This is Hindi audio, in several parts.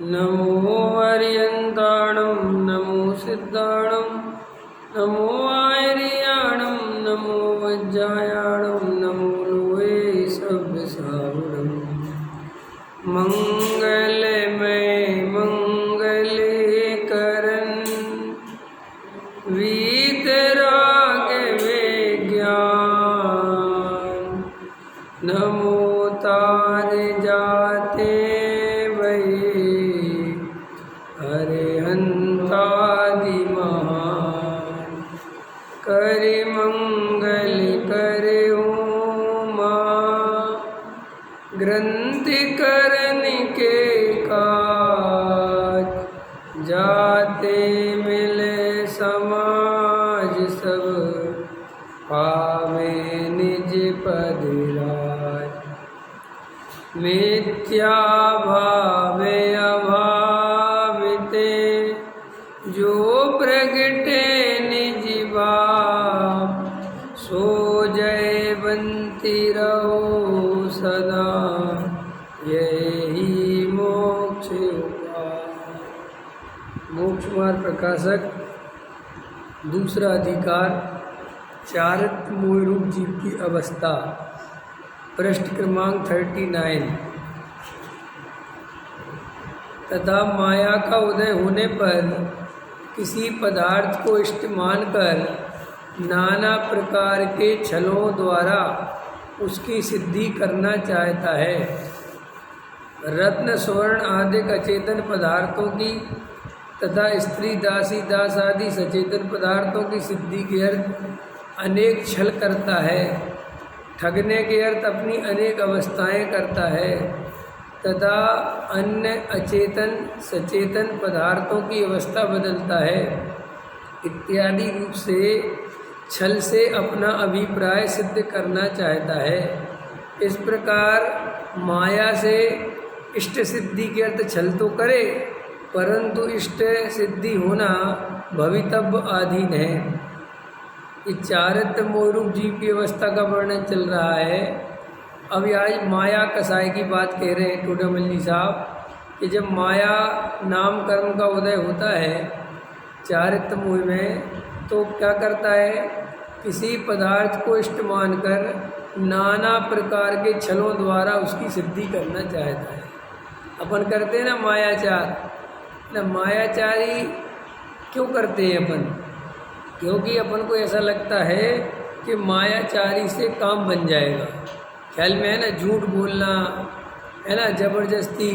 नमो अर्यन्ताणं नमो सिद्धाणं नमो आयर्याणं नमो वज्रायाणं नमो लोहे सव्यसावरणं मंगलमय मंगलकरण वीतराग विज्ञान नमो तार जाते अरिहंतादि महान कर मंगल करे उमा ग्रंथ करन के काज जाते मिले समाज सब पावे निज पद राज मिथ्या भावे अभाविते जो प्रगटे निज भाव सो जयवंती रहो सदा यही मोक्ष मोक्ष मार्ग प्रकाशक दूसरा अधिकार चारित्र मोह रूप जीव की अवस्था पृष्ठ क्रमांक 39। तथा माया का उदय होने पर किसी पदार्थ को इष्ट मानकर नाना प्रकार के छलों द्वारा उसकी सिद्धि करना चाहता है। रत्न स्वर्ण आदि अचेतन पदार्थों की तथा स्त्री दासी दास आदि सचेतन पदार्थों की सिद्धि के अर्थ अनेक छल करता है। ठगने के अर्थ अपनी अनेक अवस्थाएं करता है तथा अन्य अचेतन सचेतन पदार्थों की अवस्था बदलता है इत्यादि रूप से छल से अपना अभिप्राय सिद्ध करना चाहता है। इस प्रकार माया से इष्ट सिद्धि के अर्थ छल तो करे परंतु इष्ट सिद्धि होना भवितव्य अधीन है। इस चारित्र मोहरूप जीव की अवस्था का वर्णन चल रहा है। अब आज माया कसाय की बात कह रहे हैं टोडामल्ली साहब कि जब माया नाम कर्म का उदय होता है चारित्र मोह में तो क्या करता है, किसी पदार्थ को इष्ट मानकर नाना प्रकार के छलों द्वारा उसकी सिद्धि करना चाहता है। अपन करते हैं ना मायाचार, ना मायाचारी क्यों करते हैं अपन? क्योंकि अपन को ऐसा लगता है कि मायाचारी से काम बन जाएगा। ख्याल में है ना, झूठ बोलना है ना, ज़बरदस्ती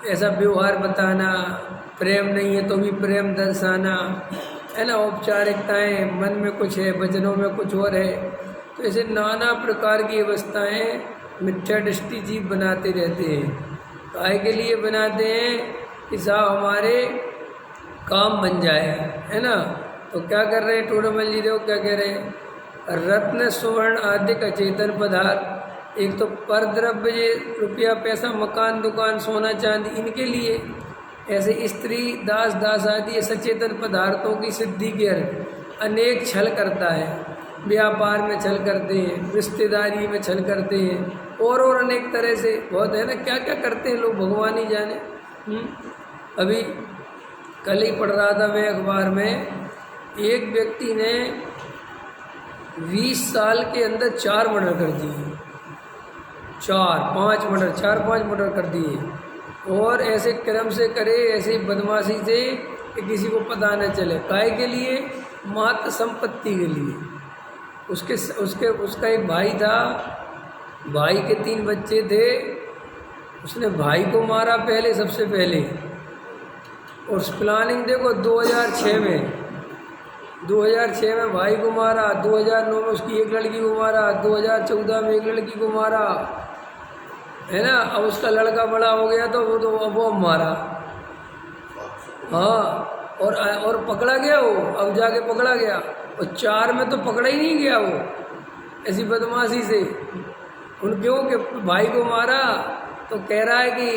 ऐसा व्यवहार बताना, प्रेम नहीं है तो भी प्रेम दर्शाना है ना, औपचारिकताएं, मन में कुछ है वचनों में कुछ और है। तो ऐसे नाना प्रकार की अवस्थाएं मिथ्या दृष्टि जीव बनाते रहते हैं। काय के लिए बनाते हैं कि साहब हमारे काम बन जाए, है ना। तो क्या कर रहे हैं टोडामल्ली देव, क्या कह रहे हैं, रत्न स्वर्ण आदि अचेतन पदार्थ, एक तो पर द्रव्य रुपया पैसा मकान दुकान सोना चांदी इनके लिए, ऐसे स्त्री दास दास आदि सचेतन पदार्थों की सिद्धि के अर्थ अनेक छल करता है। व्यापार में छल करते हैं, रिश्तेदारी में छल करते हैं और अनेक तरह से बहुत है ना, क्या क्या करते हैं लोग भगवान ही जाने। अभी कल ही पढ़ रहा था मैं अखबार में, एक व्यक्ति ने 20 साल के अंदर 4 मर्डर कर दिए, 4-5 मर्डर कर दिए और ऐसे क्रम से करे, ऐसे बदमाशी से कि किसी को पता न चले। काय के लिए? मात्र संपत्ति के लिए। उसका एक भाई था, भाई के 3 बच्चे थे, उसने भाई को मारा पहले, सबसे पहले। और प्लानिंग देखो 2006 में भाई को मारा, 2009 में उसकी एक लड़की को मारा, 2014 में एक लड़की को मारा, है ना। अब उसका लड़का बड़ा हो गया तो वो मारा, हाँ। और पकड़ा गया वो, अब जाके पकड़ा गया। और 4 में तो पकड़ा ही नहीं गया वो, ऐसी बदमाशी से। उन क्यों कि भाई को मारा तो कह रहा है कि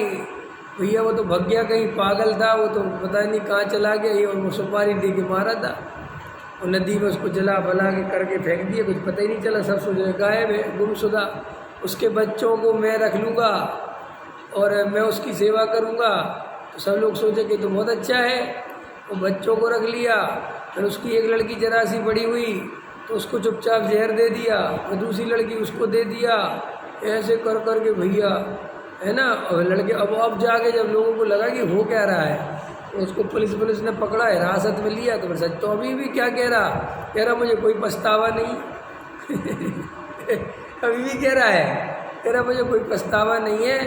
भैया वो तो भग गया, कहीं पागल था वो, तो पता नहीं कहाँ चला गया, ये वो सुपारी दे के मारा था। और नदी में उसको जला भला के करके फेंक दिया, कुछ पता ही नहीं चला, सब सोच रहे गायब है, गुमशुदा। उसके बच्चों को मैं रख लूँगा और मैं उसकी सेवा करूँगा, तो सब लोग सोचे कि तो बहुत अच्छा है। वो बच्चों को रख लिया, फिर उसकी एक लड़की जरा सी बड़ी हुई तो उसको चुपचाप जहर दे दिया, और दूसरी लड़की उसको दे दिया, ऐसे कर कर के भैया, है ना। और लड़के अब जाके जब लोगों को लगा कि हो क्या रहा है, तो उसको पुलिस ने पकड़ा, हिरासत में लिया। तो सच तो अभी भी क्या कह रहा मुझे कोई पछतावा नहीं अभी भी कह रहा मुझे कोई पछतावा नहीं है,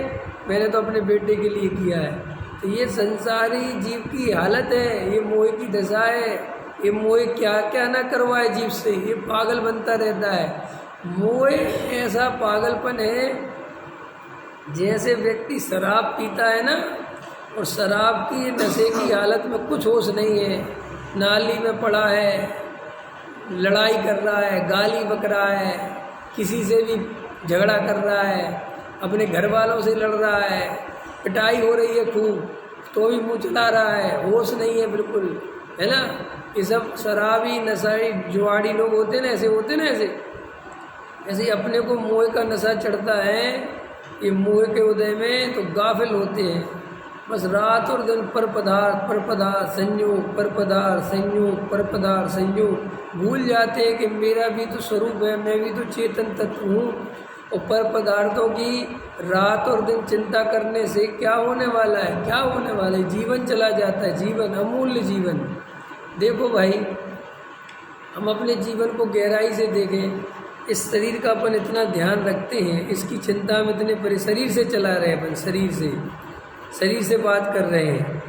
मैंने तो अपने बेटे के लिए किया है। तो ये संसारी जीव की हालत है, ये मोह की दशा है। ये मोह क्या क्या ना करवाए जीव से, ये पागल बनता रहता है। मोह ऐसा पागलपन है जैसे व्यक्ति शराब पीता है ना, और शराब की नशे की हालत में कुछ होश नहीं है, नाली में पड़ा है, लड़ाई कर रहा है, गाली बक रहा है, किसी से भी झगड़ा कर रहा है, अपने घर वालों से लड़ रहा है, पिटाई हो रही है खूब, तो भी मुँह चला रहा है, होश नहीं है बिल्कुल, है ना। ये सब शराबी नशाई जुआड़ी लोग होते हैं ना, ऐसे होते हैं ना, ऐसे ही अपने को मोह का नशा चढ़ता है। ये मोह के उदय में तो गाफिल होते हैं, बस रात और दिन पर पदार्थ संयोग, पर पदार्थ संयोग, पर पदार्थ संयोग, भूल जाते हैं कि मेरा भी तो स्वरूप है, मैं भी तो चेतन तत्व हूँ। और पर पदार्थों की रात और दिन चिंता करने से क्या होने वाला है, क्या होने वाला है, जीवन चला जाता है, जीवन अमूल्य जीवन। देखो भाई, हम अपने जीवन को गहराई से देखें, इस शरीर का अपन इतना ध्यान रखते हैं, इसकी चिंता में इतने शरीर से चला रहे हैं अपन, शरीर से बात कर रहे हैं।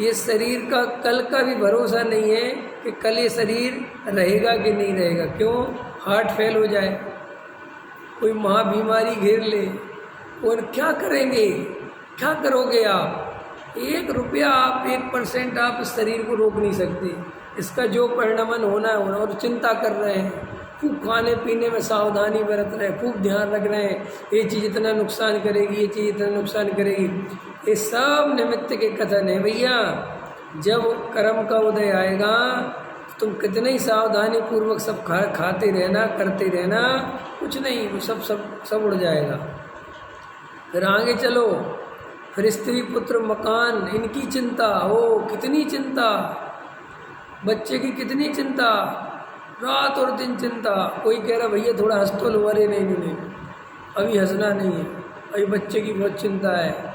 ये शरीर का कल का भी भरोसा नहीं है कि कल ये शरीर रहेगा कि नहीं रहेगा। क्यों? हार्ट फेल हो जाए, कोई महाबीमारी घेर ले, और क्या करेंगे, क्या करोगे आप? 1 रुपया आप 1% आप इस शरीर को रोक नहीं सकते, इसका जो परिणमन होना है होना। और चिंता कर रहे हैं, खूब खाने पीने में सावधानी बरत रहे हैं, खूब ध्यान रख रहे हैं, ये चीज़ इतना नुकसान करेगी, ये चीज़ इतना नुकसान करेगी। ये सब निमित्त के कथन है भैया। जब कर्म का उदय आएगा तुम कितने ही सावधानी पूर्वक सब खाते रहना, करते रहना, कुछ नहीं, वो सब उड़ जाएगा। फिर आगे चलो, फिर स्त्री पुत्र मकान इनकी चिंता, ओ कितनी चिंता, बच्चे की कितनी चिंता, रात और दिन चिंता। कोई कह रहा भैया थोड़ा हंस तो लो, अरे नहीं, अभी हंसना नहीं है, अभी बच्चे की बहुत चिंता है।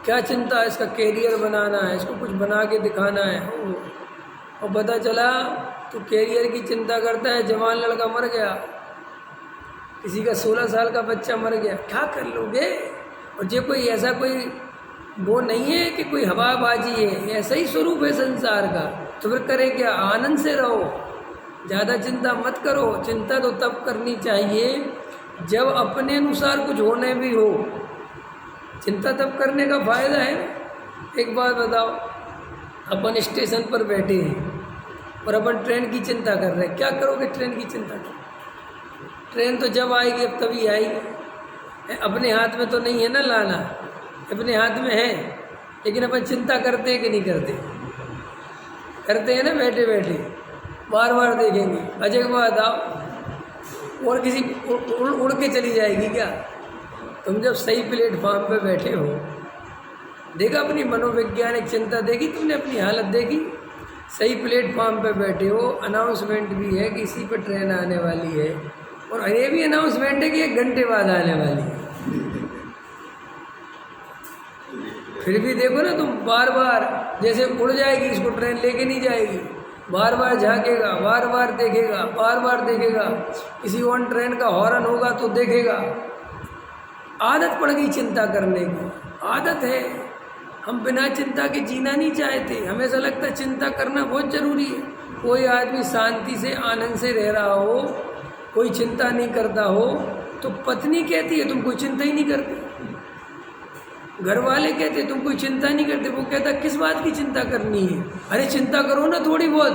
क्या चिंता है? इसका कैरियर बनाना है, इसको कुछ बना के दिखाना है। और पता चला तो कैरियर की चिंता करता है, जवान लड़का मर गया, किसी का 16 साल का बच्चा मर गया, क्या कर लोगे? और जो कोई ऐसा कोई वो नहीं है कि कोई हवाबाजी है, ऐसा ही स्वरूप है संसार का। तो फिर करे क्या? आनंद से रहो, ज़्यादा चिंता मत करो। चिंता तो तब करनी चाहिए जब अपने अनुसार कुछ होने भी हो। चिंता तब करने का फायदा है। एक बात बताओ, अपन स्टेशन पर बैठे हैं और अपन ट्रेन की चिंता कर रहे हैं, क्या करोगे ट्रेन की चिंता? ट्रेन तो जब आएगी अब तभी आएगी, अपने हाथ में तो नहीं है ना लाना, अपने हाथ में है, लेकिन अपन चिंता करते हैं कि नहीं करते? करते हैं ना, बैठे बैठे बार बार देखेंगे। अजय को बताओ, और किसी उड़ के चली जाएगी क्या? तुम जब सही प्लेटफॉर्म पे बैठे हो, देखा अपनी मनोवैज्ञानिक चिंता देखी तुमने, अपनी हालत देखी, सही प्लेटफॉर्म पे बैठे हो, अनाउंसमेंट भी है कि इसी पर ट्रेन आने वाली है, और ये भी अनाउंसमेंट है कि 1 घंटे बाद आने वाली है। फिर भी देखो ना तुम, बार बार जैसे उड़ जाएगी, इसको ट्रेन लेके नहीं जाएगी, बार बार झाँकेगा, बार बार देखेगा, बार बार देखेगा, किसी और ट्रेन का हॉर्न होगा तो देखेगा। आदत पड़ गई चिंता करने की, आदत है। हम बिना चिंता के जीना नहीं चाहते, हमें ऐसा लगता है चिंता करना बहुत ज़रूरी है। कोई आदमी शांति से आनंद से रह रहा हो, कोई चिंता नहीं करता हो, तो पत्नी कहती है तुम कोई चिंता ही नहीं करते, घर वाले कहते तुम कोई चिंता नहीं करते, वो कहता किस बात की चिंता करनी है? अरे चिंता करो ना थोड़ी बहुत,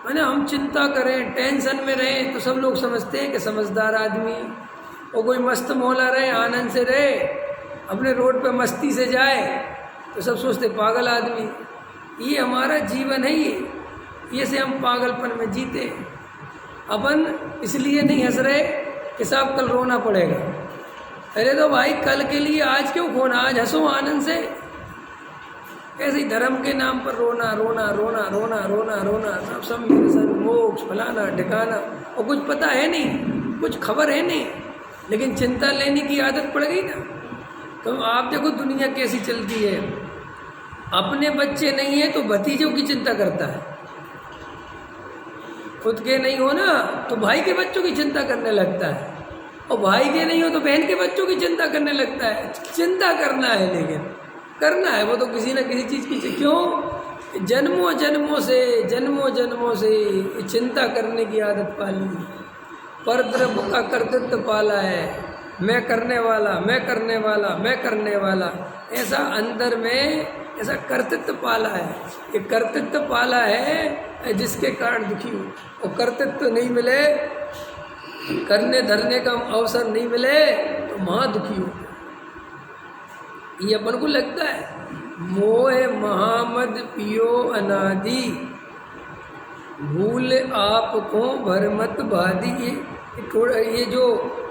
है ना। हम चिंता करें, टेंशन में रहें तो सब लोग समझते हैं कि समझदार आदमी, और कोई मस्त मौला रहे, आनंद से रहे, अपने रोड पे मस्ती से जाए तो सब सोचते पागल आदमी। ये हमारा जीवन है, ये से हम पागलपन में जीते। अपन इसलिए नहीं हंस रहे कि साहब कल रोना पड़ेगा। अरे तो भाई कल के लिए आज क्यों खोना, आज हंसो आनंद से। ऐसे ही धर्म के नाम पर रोना रोना रोना रोना रोना रोना, सब मिशन मोक्ष फलाना ठिकाना, और कुछ पता है नहीं, कुछ खबर है नहीं, लेकिन चिंता लेने की आदत पड़ गई ना। तो आप देखो दुनिया कैसी चलती है, अपने बच्चे नहीं है तो भतीजों की चिंता करता है, खुद के नहीं हो ना तो भाई के बच्चों की चिंता करने लगता है, और भाई के नहीं हो तो बहन के बच्चों की चिंता करने लगता है। चिंता करना है, लेकिन करना है वो तो किसी न किसी चीज़ की। क्यों? जन्मों जन्मों से चिंता करने की आदत पाली, परद्रव्य का कर्तृत्व पाला है, मैं करने वाला, ऐसा अंदर में ऐसा कर्तृत्व पाला है। ये कर्तृत्व पाला है जिसके कारण दुखी हो, और कर्तृत्व नहीं मिले, करने धरने का अवसर नहीं मिले तो महा दुखी हो। ये अपन को लगता है मोह महामद पियो अनादि, भूल आपको भरमत बादी। ये जो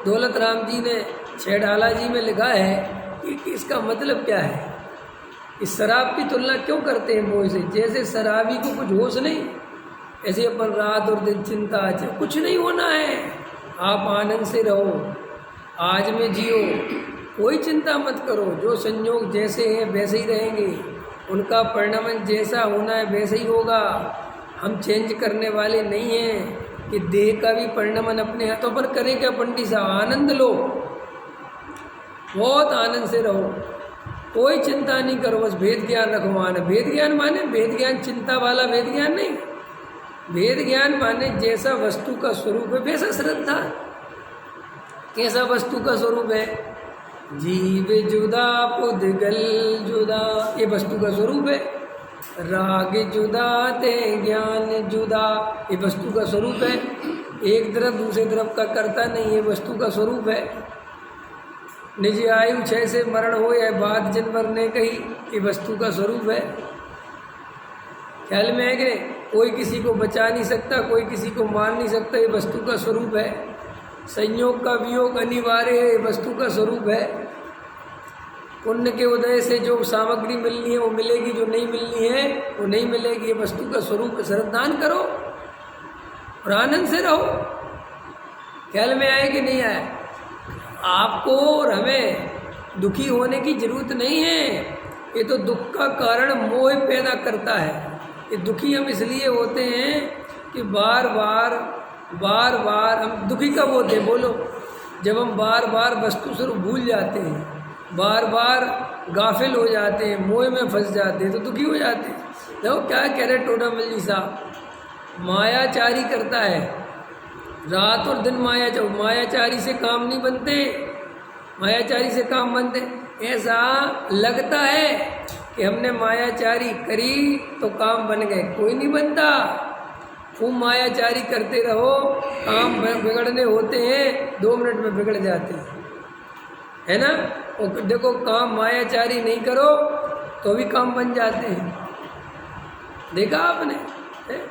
दौलत राम जी ने छैडाला जी में लिखा है कि इसका मतलब क्या है। इस शराब की तुलना क्यों करते हैं मोह से? जैसे शराबी को कुछ होश नहीं, ऐसे अपन रात और दिन चिंता, कुछ नहीं होना है, आप आनंद से रहो, आज में जियो, कोई चिंता मत करो। जो संयोग जैसे हैं वैसे ही रहेंगे, उनका परिणाम जैसा होना है वैसे ही होगा। हम चेंज करने वाले नहीं हैं कि देह का भी परिणाम अपने हाथों पर करें क्या? पंडित साहब आनंद लो, बहुत आनंद से रहो, कोई चिंता नहीं करो, बस भेद ज्ञान रखो। आना भेद ज्ञान माने भेद ज्ञान चिंता वाला भेद ज्ञान नहीं, भेद ज्ञान माने जैसा वस्तु का स्वरूप है वैसा श्रद्धा। कैसा वस्तु का स्वरूप है? जीव जुदा पुद्गल जुदा, ये वस्तु का स्वरूप है। राग जुदा ते ज्ञान जुदा, ये वस्तु का स्वरूप है। एक तरफ दूसरे तरफ का करता नहीं, ये वस्तु का स्वरूप है। निज आयु 6 से मरण हो या बात जन मरने कही, ये वस्तु का स्वरूप है। ख्याल में है कि कोई किसी को बचा नहीं सकता, कोई किसी को मार नहीं सकता, ये वस्तु का स्वरूप है। संयोग का वियोग अनिवार्य है, ये वस्तु का स्वरूप है। पुण्य के उदय से जो सामग्री मिलनी है वो मिलेगी, जो नहीं मिलनी है वो नहीं मिलेगी, ये वस्तु का स्वरूप है। श्रद्धान करो और आनंद से रहो। ख्याल में आए कि नहीं आए? आपको और हमें दुखी होने की जरूरत नहीं है। ये तो दुख का कारण मोह पैदा करता है। ये दुखी हम इसलिए होते हैं कि बार बार हम दुखी कब होते हैं? बोलो, जब हम बार बार वस्तु स्वरूप भूल जाते हैं, बार बार गाफिल हो जाते हैं, मोह में फंस जाते हैं तो दुखी हो जाते हैं। देखो क्या कह रहे टोडामल जी साहब, मायाचारी करता है, रात और दिन मायाचारी से काम नहीं बनते, मायाचारी से काम बनते। ऐसा लगता है कि हमने मायाचारी करी तो काम बन गए, कोई नहीं बनता। खूब मायाचारी करते रहो, काम बिगड़ने होते हैं 2 मिनट में बिगड़ जाते हैं, है ना। और देखो काम मायाचारी नहीं करो तो भी काम बन जाते हैं, देखा आपने है?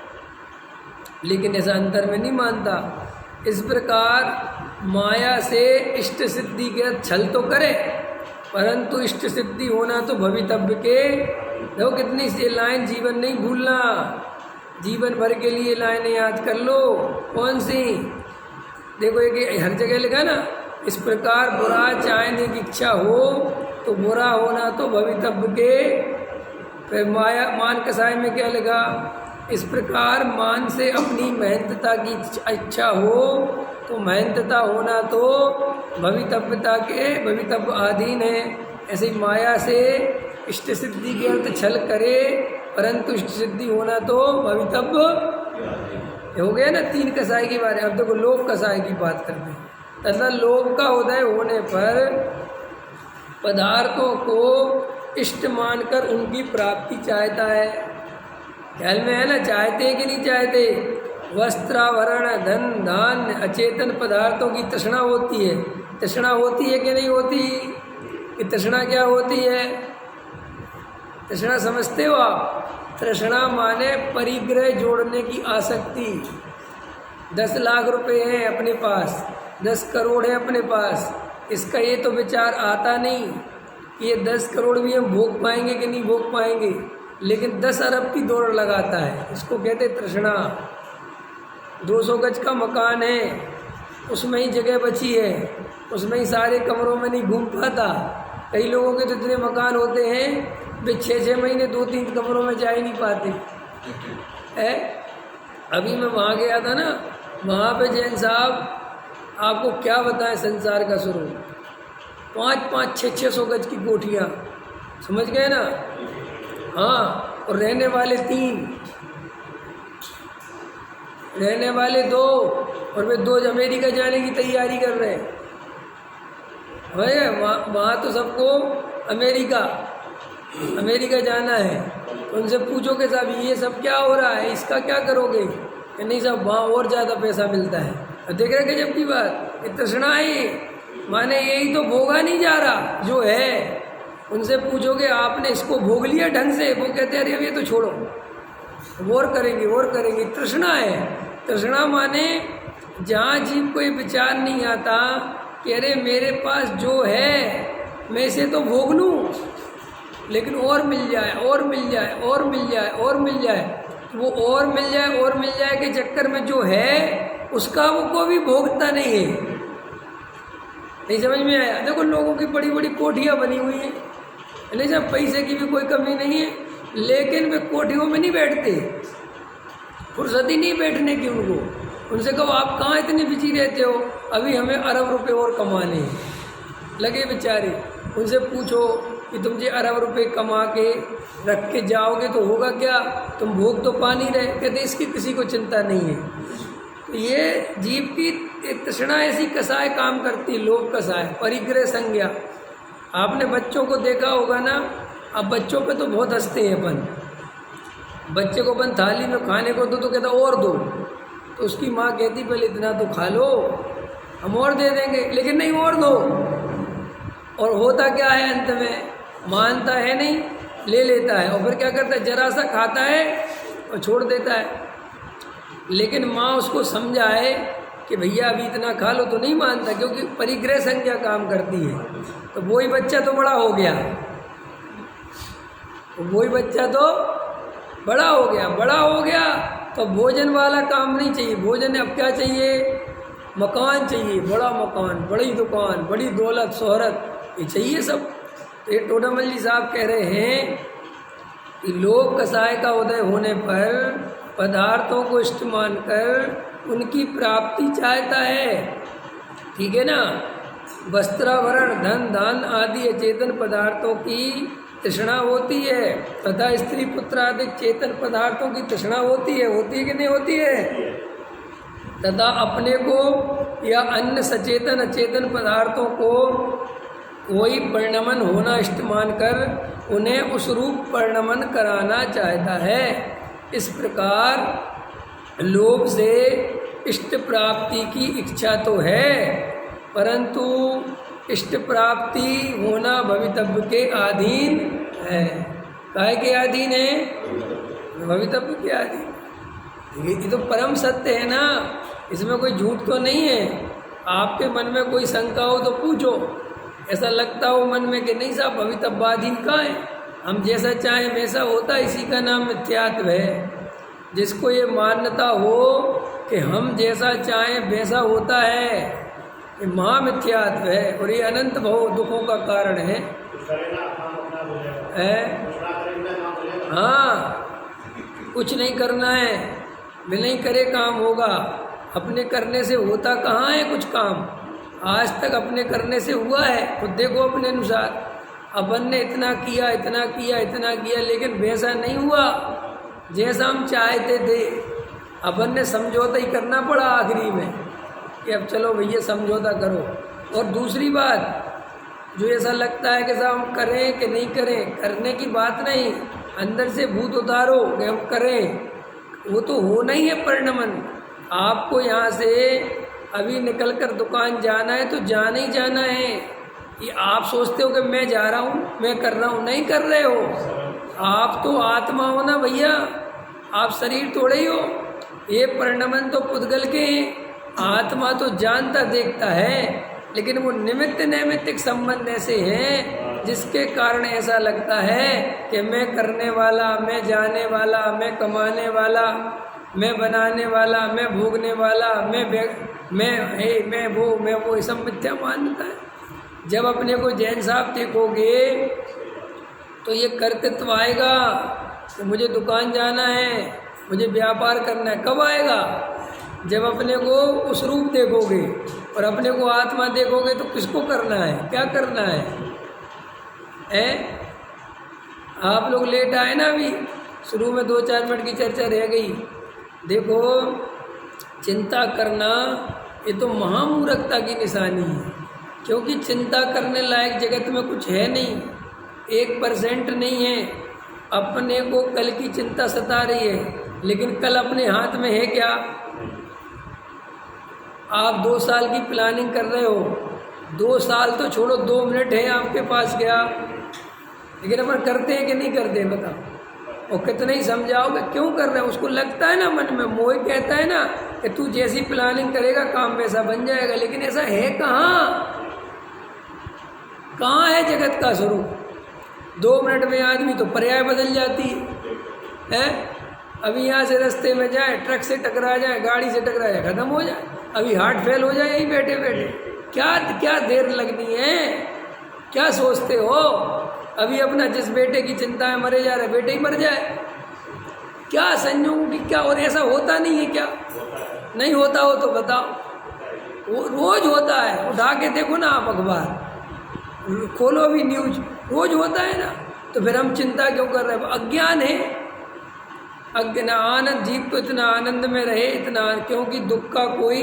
लेकिन ऐसा अंतर में नहीं मानता। इस प्रकार माया से इष्ट सिद्धि के छल तो करे, परंतु इष्ट सिद्धि होना तो भवितव्य के। देखो कितनी सी लाइन, जीवन नहीं भूलना, जीवन भर के लिए लाइनें याद कर लो। कौन सी? देखो एक हर जगह लिखा ना, इस प्रकार बुरा चाहने की इच्छा हो तो बुरा होना तो भवितव्य के। फिर माया मान कसाय में क्या लिखा? इस प्रकार मान से अपनी मेहनतता की इच्छा हो तो मेहनतता होना तो भवितव्यता के भवितव्य अधीन है। ऐसे ही माया से इष्ट सिद्धि के अर्थ छल करे, परंतु इष्ट सिद्धि होना तो भवितव्य हो गया ना। 3 कसाई की बात है। अब देखो लोभ कसाई की बात करते हैं। तथा लोभ का उदय होने पर पदार्थों को इष्ट मानकर उनकी प्राप्ति चाहता है। ख्याल में है ना? चाहते कि नहीं चाहते? वस्त्रावरण धन धान्य अचेतन पदार्थों की तृष्णा होती है। तृष्णा होती है कि नहीं होती? कि तृष्णा क्या होती है? तृष्णा समझते हो आप? तृष्णा माने परिग्रह जोड़ने की आसक्ति। 10 लाख रुपए हैं अपने पास, 10 करोड़ है अपने पास, इसका ये तो विचार आता नहीं कि ये 10 करोड़ भी हम भोग पाएंगे कि नहीं भोग पाएंगे, लेकिन 10 अरब की दौड़ लगाता है। इसको कहते तृष्णा। 200 गज का मकान है, उसमें ही जगह बची है, उसमें ही सारे कमरों में नहीं घूम पाता। कई लोगों के तो इतने मकान होते हैं वे 6-6 महीने 2-3 कमरों में जा ही नहीं पाते है। अभी मैं वहाँ गया था ना, वहाँ पे जैन साहब आपको क्या बताएं संसार का स्वरूप। 5-5, 600 गज की कोठियाँ, समझ गए ना। हाँ, और रहने वाले 3, रहने वाले 2, और वे 2 अमेरिका जाने की तैयारी कर रहे हैं। भैया वहाँ तो सबको अमेरिका जाना है। तो उनसे पूछो कि साहब ये सब क्या हो रहा है, इसका क्या करोगे? कि नहीं साहब वहाँ और ज़्यादा पैसा मिलता है। देख रहे गजब की बात, ये तृष्णा है, माने यही तो भोगा नहीं जा रहा जो है। उनसे पूछोगे आपने इसको भोग लिया ढंग से, वो कहते हैं अरे ये तो छोड़ो, और करेंगे। तृष्णा है। तृष्णा माने जहाँ जीव को ये विचार नहीं आता कि अरे मेरे पास जो है मैं इसे तो भोग लूँ, लेकिन और मिल जाए वो और मिल जाए के चक्कर में जो है उसका वो को भी भोगता नहीं है। नहीं समझ में आया? देखो लोगों की बड़ी बड़ी कोठियाँ बनी हुई हैं, नहीं साहब पैसे की भी कोई कमी नहीं है, लेकिन वे कोठियों में नहीं बैठते, फुर्सत ही नहीं बैठने की उनको। उनसे कहो आप कहाँ इतने बिजी रहते हो, अभी हमें अरब रुपए और कमाने हैं, लगे बेचारे। उनसे पूछो कि तुम जो अरब रुपए कमा के रख के जाओगे तो होगा क्या, तुम भोग तो पा नहीं रहे। कहते इसकी किसी को चिंता नहीं है। तो ये जीव की तृष्णा ऐसी कसाय काम करती, लोभ कसाय, परिग्रह संज्ञा। आपने बच्चों को देखा होगा ना, अब बच्चों पे तो बहुत हंसते हैं अपन। बच्चे को अपन थाली में खाने को दो तो कहता और दो, तो उसकी माँ कहती पहले इतना तो खा लो, हम और दे देंगे, लेकिन नहीं और दो। और होता क्या है अंत में, मानता है नहीं, ले लेता है, और फिर क्या करता है, जरा सा खाता है और छोड़ देता है। लेकिन माँ उसको समझाए कि भैया अभी इतना खा लो, तो नहीं मानता, क्योंकि परिग्रह संज्ञा काम करती है। तो वही बच्चा तो बड़ा हो गया, बड़ा हो गया तो भोजन वाला काम नहीं चाहिए। भोजन अब क्या चाहिए, मकान चाहिए, बड़ा मकान, बड़ी दुकान, बड़ी दौलत शोहरत, ये चाहिए सब। तो ये टोडामल जी साहब कह रहे हैं कि लोभ कसाय का उदय होने पर पदार्थों को इष्ट मानकर उनकी प्राप्ति चाहता है, ठीक है ना। वस्त्राभरण, धन धान आदि अचेतन पदार्थों की तृष्णा होती है, तथा स्त्री पुत्र आदि चेतन पदार्थों की तृष्णा होती है कि नहीं होती है। तथा अपने को या अन्य सचेतन अचेतन पदार्थों को कोई परिणमन होना इष्ट मानकर उन्हें उस रूप परिणमन कराना चाहता है। इस प्रकार लोभ से इष्ट प्राप्ति की इच्छा तो है, परंतु इष्ट प्राप्ति होना भवितव्य के अधीन है। काहे के अधीन है, भवितव्य के अधीन। ये तो परम सत्य है ना, इसमें कोई झूठ तो नहीं है। आपके मन में कोई शंका हो तो पूछो, ऐसा लगता हो मन में कि नहीं साहब भवितव्याधीन कहाँ है, हम जैसा चाहें वैसा होता, इसी का नाम मिथ्यात्व है। जिसको ये मान्यता हो कि हम जैसा चाहें वैसा होता है, ये महामिथ्यात्व है, और ये अनंत भव दुखों का कारण है। हाँ, कुछ नहीं करना है, बिना नहीं करे काम होगा। अपने करने से होता कहाँ है कुछ काम, आज तक अपने करने से हुआ है? खुद देखो अपने अनुसार, अपन ने इतना किया, लेकिन वैसा नहीं हुआ जैसा हम चाहते थे। अपन ने समझौता ही करना पड़ा आखिरी में कि अब चलो भैया समझौता करो। और दूसरी बात, जो ऐसा लगता है कि साहब हम करें कि नहीं करें, करने की बात नहीं, अंदर से भूत उतारो कि हम करें, वो तो होना ही है परिणमन। आपको यहाँ से अभी निकलकर दुकान जाना है तो जाना ही जाना है। ये आप सोचते हो कि मैं जा रहा हूँ, मैं कर रहा हूँ, नहीं कर रहे हो। आप तो आत्मा हो ना भैया, आप शरीर थोड़े ही हो। ये परिणमन तो पुद्गल के हैं, आत्मा तो जानता देखता है, लेकिन वो निमित्त नैमित्तिक संबंध ऐसे हैं जिसके कारण ऐसा लगता है कि मैं करने वाला, मैं जाने वाला, मैं कमाने वाला, मैं बनाने वाला, मैं भोगने वाला, मैं वो, सब मिथ्या मान्यता है। जब अपने को जैन साहब देखोगे तो ये कर्तृत्व आएगा कि मुझे दुकान जाना है, मुझे व्यापार करना है। कब आएगा? जब अपने को उस रूप देखोगे और अपने को आत्मा देखोगे तो किसको करना है, क्या करना है? आप लोग लेट आए ना, अभी शुरू में 2-4 मिनट की चर्चा रह गई। देखो, चिंता करना ये तो महामूर्खता की निशानी है, क्योंकि चिंता करने लायक जगत में कुछ है नहीं, 1% नहीं है। अपने को कल की चिंता सता रही है, लेकिन कल अपने हाथ में है क्या? आप 2 साल की प्लानिंग कर रहे हो, 2 साल तो छोड़ो, 2 मिनट है आपके पास क्या? लेकिन अपन करते हैं कि नहीं करते, बताओ। और कितने ही समझाओगे क्यों कर रहे हो? उसको लगता है ना मन में, मोह कहता है ना कि तू जैसी प्लानिंग करेगा काम वैसा बन जाएगा, लेकिन ऐसा है कहाँ? कहाँ है जगत का स्वरूप? 2 मिनट में आदमी तो पर्याय बदल जाती है। अभी यहाँ से रास्ते में जाए, ट्रक से टकरा जाए, गाड़ी से टकरा जाए, खत्म हो जाए। अभी हार्ट फेल हो जाए यही बैठे बैठे। क्या देर लगनी है? क्या सोचते हो? अभी अपना जिस बेटे की चिंता में मरे जा रहे, बेटे ही मर जाए, क्या संयोग की क्या? और ऐसा होता नहीं है क्या? नहीं होता हो तो बताओ। वो रोज होता है, उठा के देखो ना आप, अखबार खोलो भी, न्यूज रोज होता है ना। तो फिर हम चिंता क्यों कर रहे हैं? अज्ञान है। आनंद, जीव तो इतना आनंद में रहे, इतना, क्योंकि दुख का कोई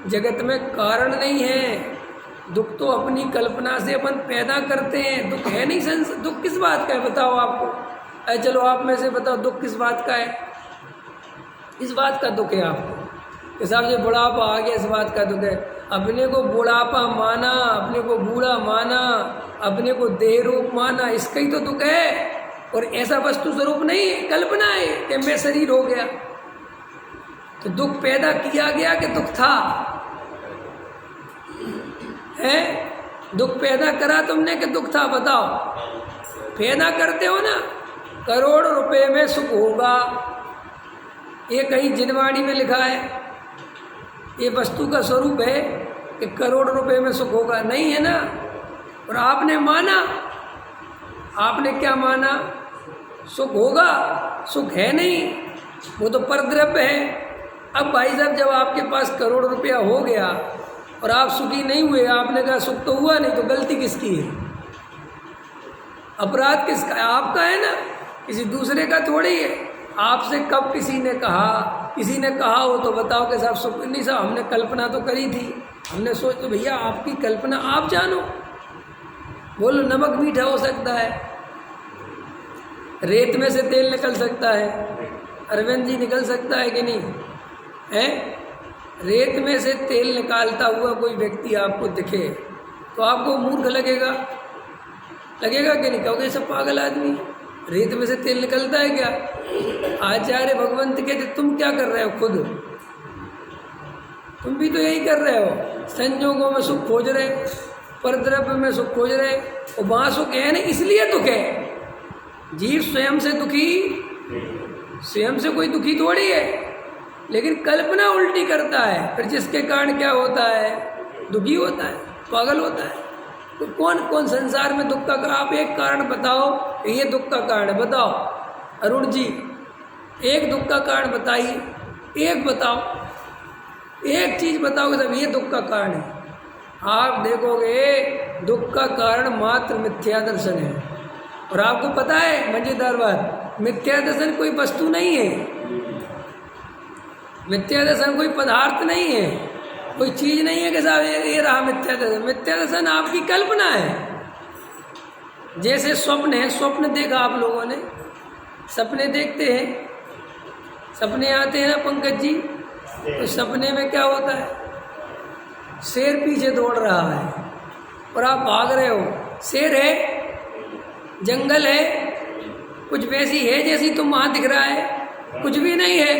जगत में कारण नहीं है। दुख तो अपनी कल्पना से अपन पैदा करते हैं। दुख है नहीं, दुख किस बात का है बताओ आपको? अरे चलो आप में से बताओ, दुख किस बात का है? इस बात का दुख है आपको कि साहब ये बुढ़ापा आ गया, इस बात का दुख है। अपने को बुढ़ापा माना, अपने को बूढ़ा माना, अपने को देह रूप माना, इसका ही तो दुख है। और ऐसा वस्तु स्वरूप नहीं है, कल्पना है कि मैं शरीर हो गया। तो दुख पैदा किया गया कि दुख था? है दुख पैदा करा तुमने कि दुख था? बताओ। पैदा करते हो ना। करोड़ रुपए में सुख होगा, ये कहीं जिनवाणी में लिखा है? ये वस्तु का स्वरूप है कि करोड़ रुपए में सुख होगा? नहीं है ना। और आपने माना, आपने क्या माना? सुख होगा। सुख है नहीं, वो तो परद्रव्य है। अब भाई साहब, जब आपके पास करोड़ रुपया हो गया और आप सुखी नहीं हुए, आपने कहा सुख तो हुआ नहीं, तो गलती किसकी है? अपराध किसका है? आपका है ना, किसी दूसरे का थोड़ी है। आपसे कब किसी ने कहा हो तो बताओ कि साहब सुख नहीं? साहब हमने कल्पना तो करी थी, हमने सोच, तो भैया आपकी कल्पना आप जानो। बोलो नमक मीठा हो सकता है, रेत में से तेल निकल सकता है, अरविंद जी निकल सकता है कि नहीं है? रेत में से तेल निकालता हुआ कोई व्यक्ति आपको दिखे तो आपको मूर्ख लगेगा कि नहीं? कहोगे सब पागल आदमी, रेत में से तेल निकलता है क्या? आचार्य भगवंत कहते तुम क्या कर रहे हो? खुद तुम भी तो यही कर रहे हो। संजोगों में सुख खोज रहे, परद्रव्य में सुख खोज रहे, और वहाँ सुख है नहीं, इसलिए दुख है। जीव स्वयं से दुखी, स्वयं से कोई दुखी थोड़ी है, लेकिन कल्पना उल्टी करता है, फिर जिसके कारण क्या होता है? दुखी होता है, पागल होता है। तो कौन कौन संसार में दुख का? आप एक कारण बताओ, ये दुख का कारण है, बताओ अरुण जी, एक दुख का कारण बताइए, एक बताओ, एक चीज बताओ कि सब ये दुख का कारण है। आप देखोगे दुख का कारण मात्र मिथ्या दर्शन है। और आपको पता है मजेदार बात, मिथ्या दर्शन कोई वस्तु नहीं है, मिथ्या दर्शन कोई पदार्थ नहीं है, कोई चीज नहीं है कि साहब ये रहा मिथ्या दर्शन। मिथ्या दर्शन आपकी कल्पना है। जैसे स्वप्न है, स्वप्न देखा आप लोगों ने, सपने देखते हैं, सपने आते हैं ना पंकज जी, तो सपने में क्या होता है? शेर पीछे दौड़ रहा है और आप भाग रहे हो। शेर है, जंगल है, कुछ वैसी है जैसी तुम वहाँ दिख रहा है, कुछ भी नहीं है,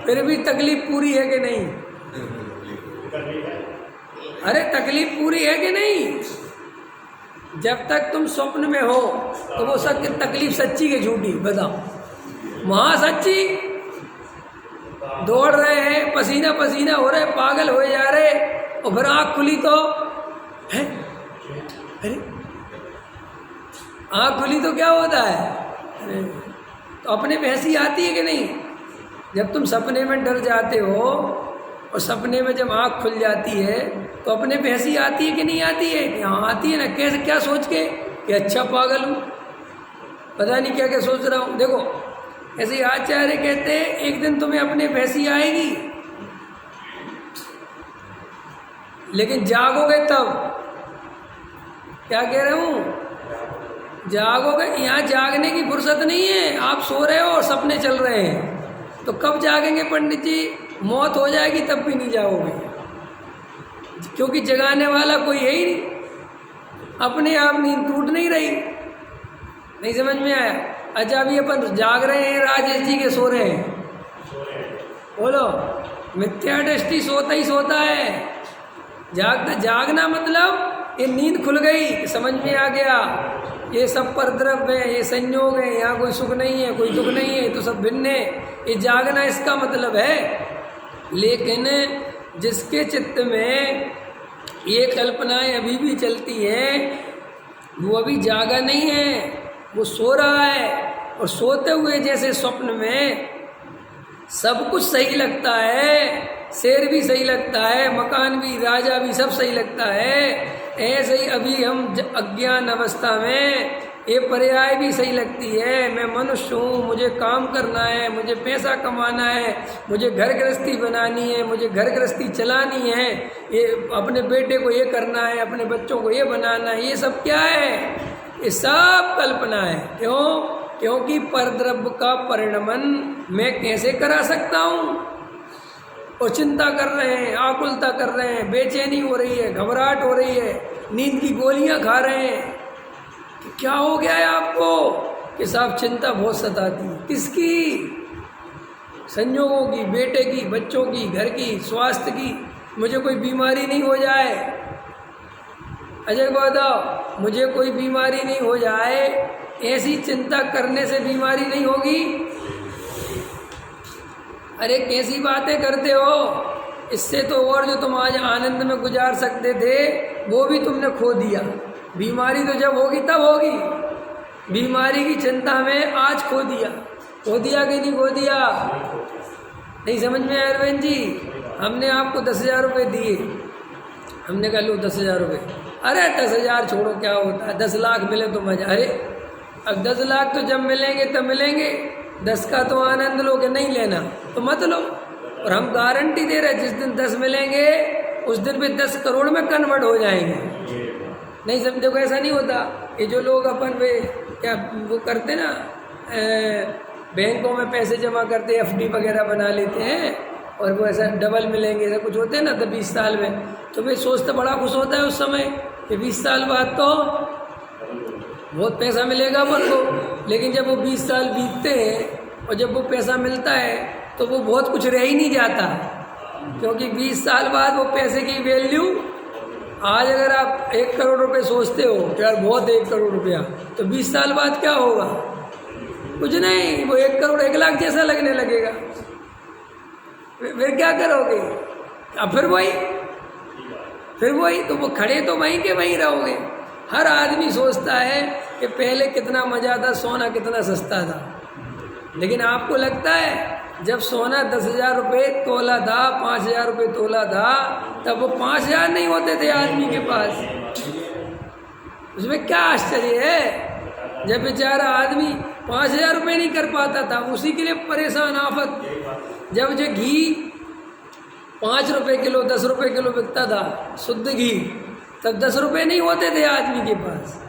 फिर भी तकलीफ पूरी है कि नहीं? अरे तकलीफ पूरी है कि नहीं? जब तक तुम स्वप्न में हो तो वो सब तकलीफ सच्ची के झूठी बताओ? वहाँ सच्ची, दौड़ रहे हैं, पसीना पसीना हो रहे, पागल हो जा रहे, और फिर आँख खुली तो है, अरे आँख खुली तो क्या होता है? अरे तो अपने में हंसी आती है कि नहीं? जब तुम सपने में डर जाते हो और सपने में जब आँख खुल जाती है तो अपने पे हंसी आती है कि नहीं आती है? हाँ आती है ना। कैसे, क्या सोच के कि अच्छा पागल हूँ, पता नहीं क्या क्या सोच रहा हूँ। देखो ऐसे आचार्य कहते हैं एक दिन तुम्हें अपने पे हंसी आएगी, लेकिन जागोगे तब। क्या कह रहा हूँ? जागोगे। यहाँ जागने की फुर्सत नहीं है, आप सो रहे हो और सपने चल रहे हैं, तो कब जागेंगे पंडित जी? मौत हो जाएगी तब भी नहीं जाओगे, क्योंकि जगाने वाला कोई है ही नहीं। अपने आप नींद टूट नहीं रही। नहीं समझ में आया? अच्छा अभी अपन जाग रहे हैं, राजेश जी के सो रहे हैं, बोलो मिथ्या दृष्टि सोता ही सोता है। जागना मतलब ये नींद खुल गई, समझ में आ गया ये सब परद्रव्य है, ये संयोग है, यहाँ कोई सुख नहीं है, कोई दुख नहीं है, तो सब भिन्न है। ये जागना इसका मतलब है। लेकिन जिसके चित्त में ये कल्पनाएं अभी भी चलती हैं, वो अभी जागा नहीं है, वो सो रहा है। और सोते हुए जैसे स्वप्न में सब कुछ सही लगता है, शेर भी सही लगता है, मकान भी, राजा भी, सब सही लगता है, ऐसे ही अभी हम अज्ञान अवस्था में ये पर्याय भी सही लगती है। मैं मनुष्य हूँ, मुझे काम करना है, मुझे पैसा कमाना है, मुझे घर गृहस्थी बनानी है, मुझे घर गृहस्थी चलानी है, ये अपने बेटे को ये करना है, अपने बच्चों को ये बनाना है, ये सब क्या है? ये सब कल्पना है। क्यों? क्योंकि परद्रव्य का परिणमन मैं कैसे करा सकता हूँ? और चिंता कर रहे हैं, आकुलता कर रहे हैं, बेचैनी हो रही है, घबराहट हो रही है, नींद की गोलियां खा रहे हैं। तो क्या हो गया है आपको कि साहब चिंता बहुत सताती है? किसकी? संयोगों की, बेटे की, बच्चों की, घर की, स्वास्थ्य की। मुझे कोई बीमारी नहीं हो जाए। अजय को बताओ, मुझे कोई बीमारी नहीं हो जाए, ऐसी चिंता करने से बीमारी नहीं होगी? अरे कैसी बातें करते हो? इससे तो और जो तुम आज आनंद में गुजार सकते थे वो भी तुमने खो दिया। बीमारी तो जब होगी तब होगी, बीमारी की चिंता में आज खो दिया। खो दिया कि नहीं खो दिया? नहीं समझ में आया अरविंद जी? हमने आपको 10,000 रुपये दिए, हमने कहा लो 10,000 रुपये। अरे 10,000 छोड़ो, क्या होता है, 10 लाख मिले तो मजा। अरे अब 10 लाख तो जब मिलेंगे तब मिलेंगे, 10 का तो आनंद लो कि नहीं लेना तो मत लो। और हम गारंटी दे रहे जिस दिन 10 मिलेंगे उस दिन भी 10 करोड़ में कन्वर्ट हो जाएंगे। नहीं समझो को ऐसा नहीं होता। ये जो लोग अपन वे क्या वो करते ना, बैंकों में पैसे जमा करते, FD वगैरह बना लेते हैं और वो ऐसा डबल मिलेंगे, ऐसा कुछ होते हैं ना, तो 20 साल में, तो वे सोचते बड़ा खुश होता है उस समय कि 20 साल बाद तो बहुत पैसा मिलेगा अपन को। लेकिन जब वो 20 साल बीतते हैं और जब वो पैसा मिलता है तो वो बहुत कुछ रह ही नहीं जाता, क्योंकि 20 साल बाद वो पैसे की वैल्यू, आज अगर आप 1 करोड़ रुपए सोचते हो यार बहुत 1 करोड़ रुपया, तो 20 साल बाद क्या होगा? कुछ नहीं, वो 1 करोड़ 1 लाख जैसा लगने लगेगा। फिर क्या करोगे? अब फिर वही तो वो खड़े तो वहीं के वहीं रहोगे। हर आदमी सोचता है कि पहले कितना मजा था, सोना कितना सस्ता था। लेकिन आपको लगता है जब सोना 10,000 रुपये तोला था, 5,000 रुपये तोला था, तब वो 5,000 नहीं होते थे आदमी के पास। उसमें क्या आश्चर्य है? जब बेचारा आदमी 5,000 रुपये नहीं कर पाता था, उसी के लिए परेशान आफत। जब जो घी 5 रुपये किलो, 10 रुपये किलो बिकता था शुद्ध घी, तब 10 रुपये नहीं होते थे आदमी के पास।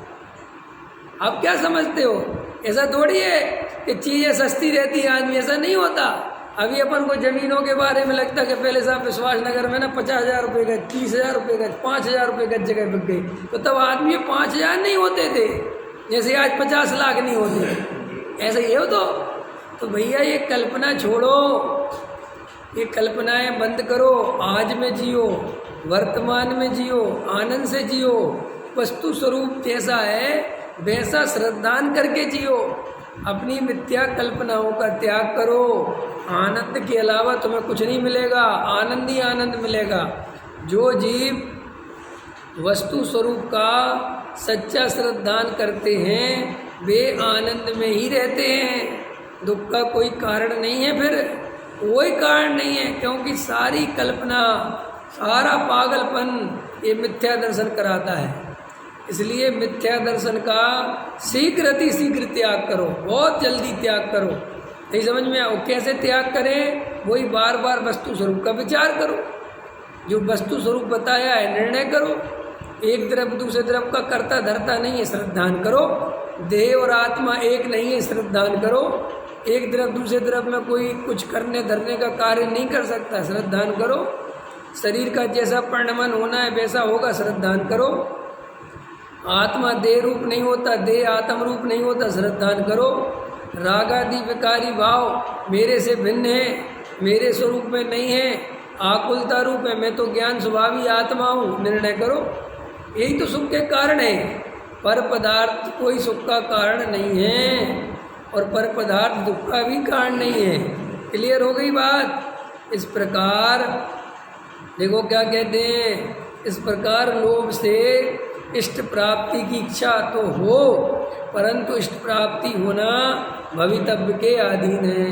आप क्या समझते हो? ऐसा थोड़ी है कि चीज़ें सस्ती रहती है आदमी, ऐसा नहीं होता। अभी अपन को ज़मीनों के बारे में लगता है कि पहले साहब विश्वास नगर में ना 50,000 रुपये गज, 30,000 रुपये गज, 5,000 रुपये गज जगह बिक गई, तो तब आदमी 5,000 नहीं होते थे, जैसे आज 50 लाख नहीं होते। ऐसा ही हो तो भैया ये कल्पना छोड़ो, ये कल्पनाएं बंद करो, आज में जियो, वर्तमान में जियो, आनंद से जियो। वस्तु स्वरूप जैसा है वैसा श्रद्धान करके जियो। अपनी मिथ्या कल्पनाओं का त्याग करो। आनंद के अलावा तुम्हें कुछ नहीं मिलेगा, आनंद ही आनंद मिलेगा। जो जीव वस्तु स्वरूप का सच्चा श्रद्धान करते हैं वे आनंद में ही रहते हैं। दुख का कोई कारण नहीं है, फिर कोई कारण नहीं है, क्योंकि सारी कल्पना, सारा पागलपन ये मिथ्या दर्शन कराता है। इसलिए मिथ्या दर्शन का शीघ्र त्याग करो, बहुत जल्दी त्याग करो। नहीं समझ में आओ कैसे त्याग करें? वही बार बार वस्तु स्वरूप का विचार करो। जो वस्तु स्वरूप बताया है निर्णय करो। एक तरफ दूसरे तरफ का कर्ता धरता नहीं है, श्रद्धान करो। देह और आत्मा एक नहीं है, श्रद्धान करो। एक तरफ दूसरे तरफ में कोई कुछ करने धरने का कार्य नहीं कर सकता, श्रद्धान करो। शरीर का जैसा परिणमन होना है वैसा होगा, श्रद्धान करो। आत्मा देह रूप नहीं होता, देह आत्म रूप नहीं होता, श्रद्धान करो। रागादि विकारी भाव मेरे से भिन्न है, मेरे स्वरूप में नहीं है, आकुलता रूप है, मैं तो ज्ञान स्वभावी आत्मा हूँ, निर्णय करो। यही तो सुख के कारण है। पर पदार्थ कोई सुख का कारण नहीं है और पर पदार्थ दुख का भी कारण नहीं है। क्लियर हो गई बात? इस प्रकार देखो क्या कहते हैं, इस प्रकार लोभ से इष्ट प्राप्ति की इच्छा तो हो, परंतु इष्ट प्राप्ति होना भवितव्य के अधीन है।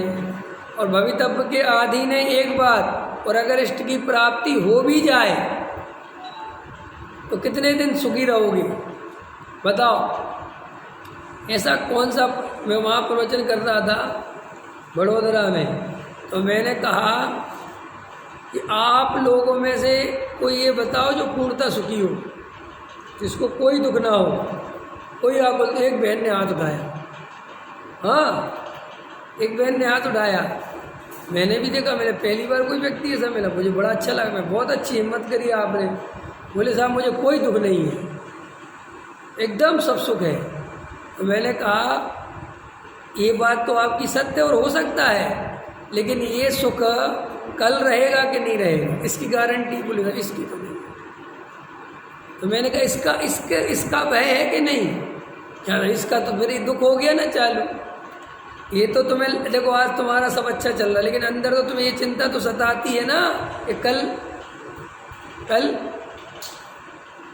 और भवितव्य के अधीन है एक बात, और अगर इष्ट की प्राप्ति हो भी जाए तो कितने दिन सुखी रहोगे बताओ? ऐसा कौन सा, मैं वहाँ प्रवचन कर रहा था बड़ोदरा में, तो मैंने कहा कि आप लोगों में से कोई ये बताओ जो पूर्णतः सुखी हो, जिसको कोई दुख ना हो, कोई आप। एक बहन ने हाथ उठाया, हाँ एक बहन ने हाथ उठाया। मैंने भी देखा, मैंने पहली बार कोई व्यक्ति ऐसा मिला, मुझे बड़ा अच्छा लगा। मैं बहुत अच्छी हिम्मत करी आपने। बोले साहब मुझे कोई दुख नहीं है, एकदम सब सुख है। तो मैंने कहा ये बात तो आपकी सत्य और हो सकता है, लेकिन ये सुख कल रहेगा कि नहीं रहेगा इसकी गारंटी बोलेगा इसकी तो नहीं। तो मैंने कहा इसका भय है कि नहीं? क्या इसका तो फिर दुख हो गया ना चालू। ये तो तुम्हें देखो आज तुम्हारा सब अच्छा चल रहा है, लेकिन अंदर तो तुम्हें ये चिंता तो सताती है ना कि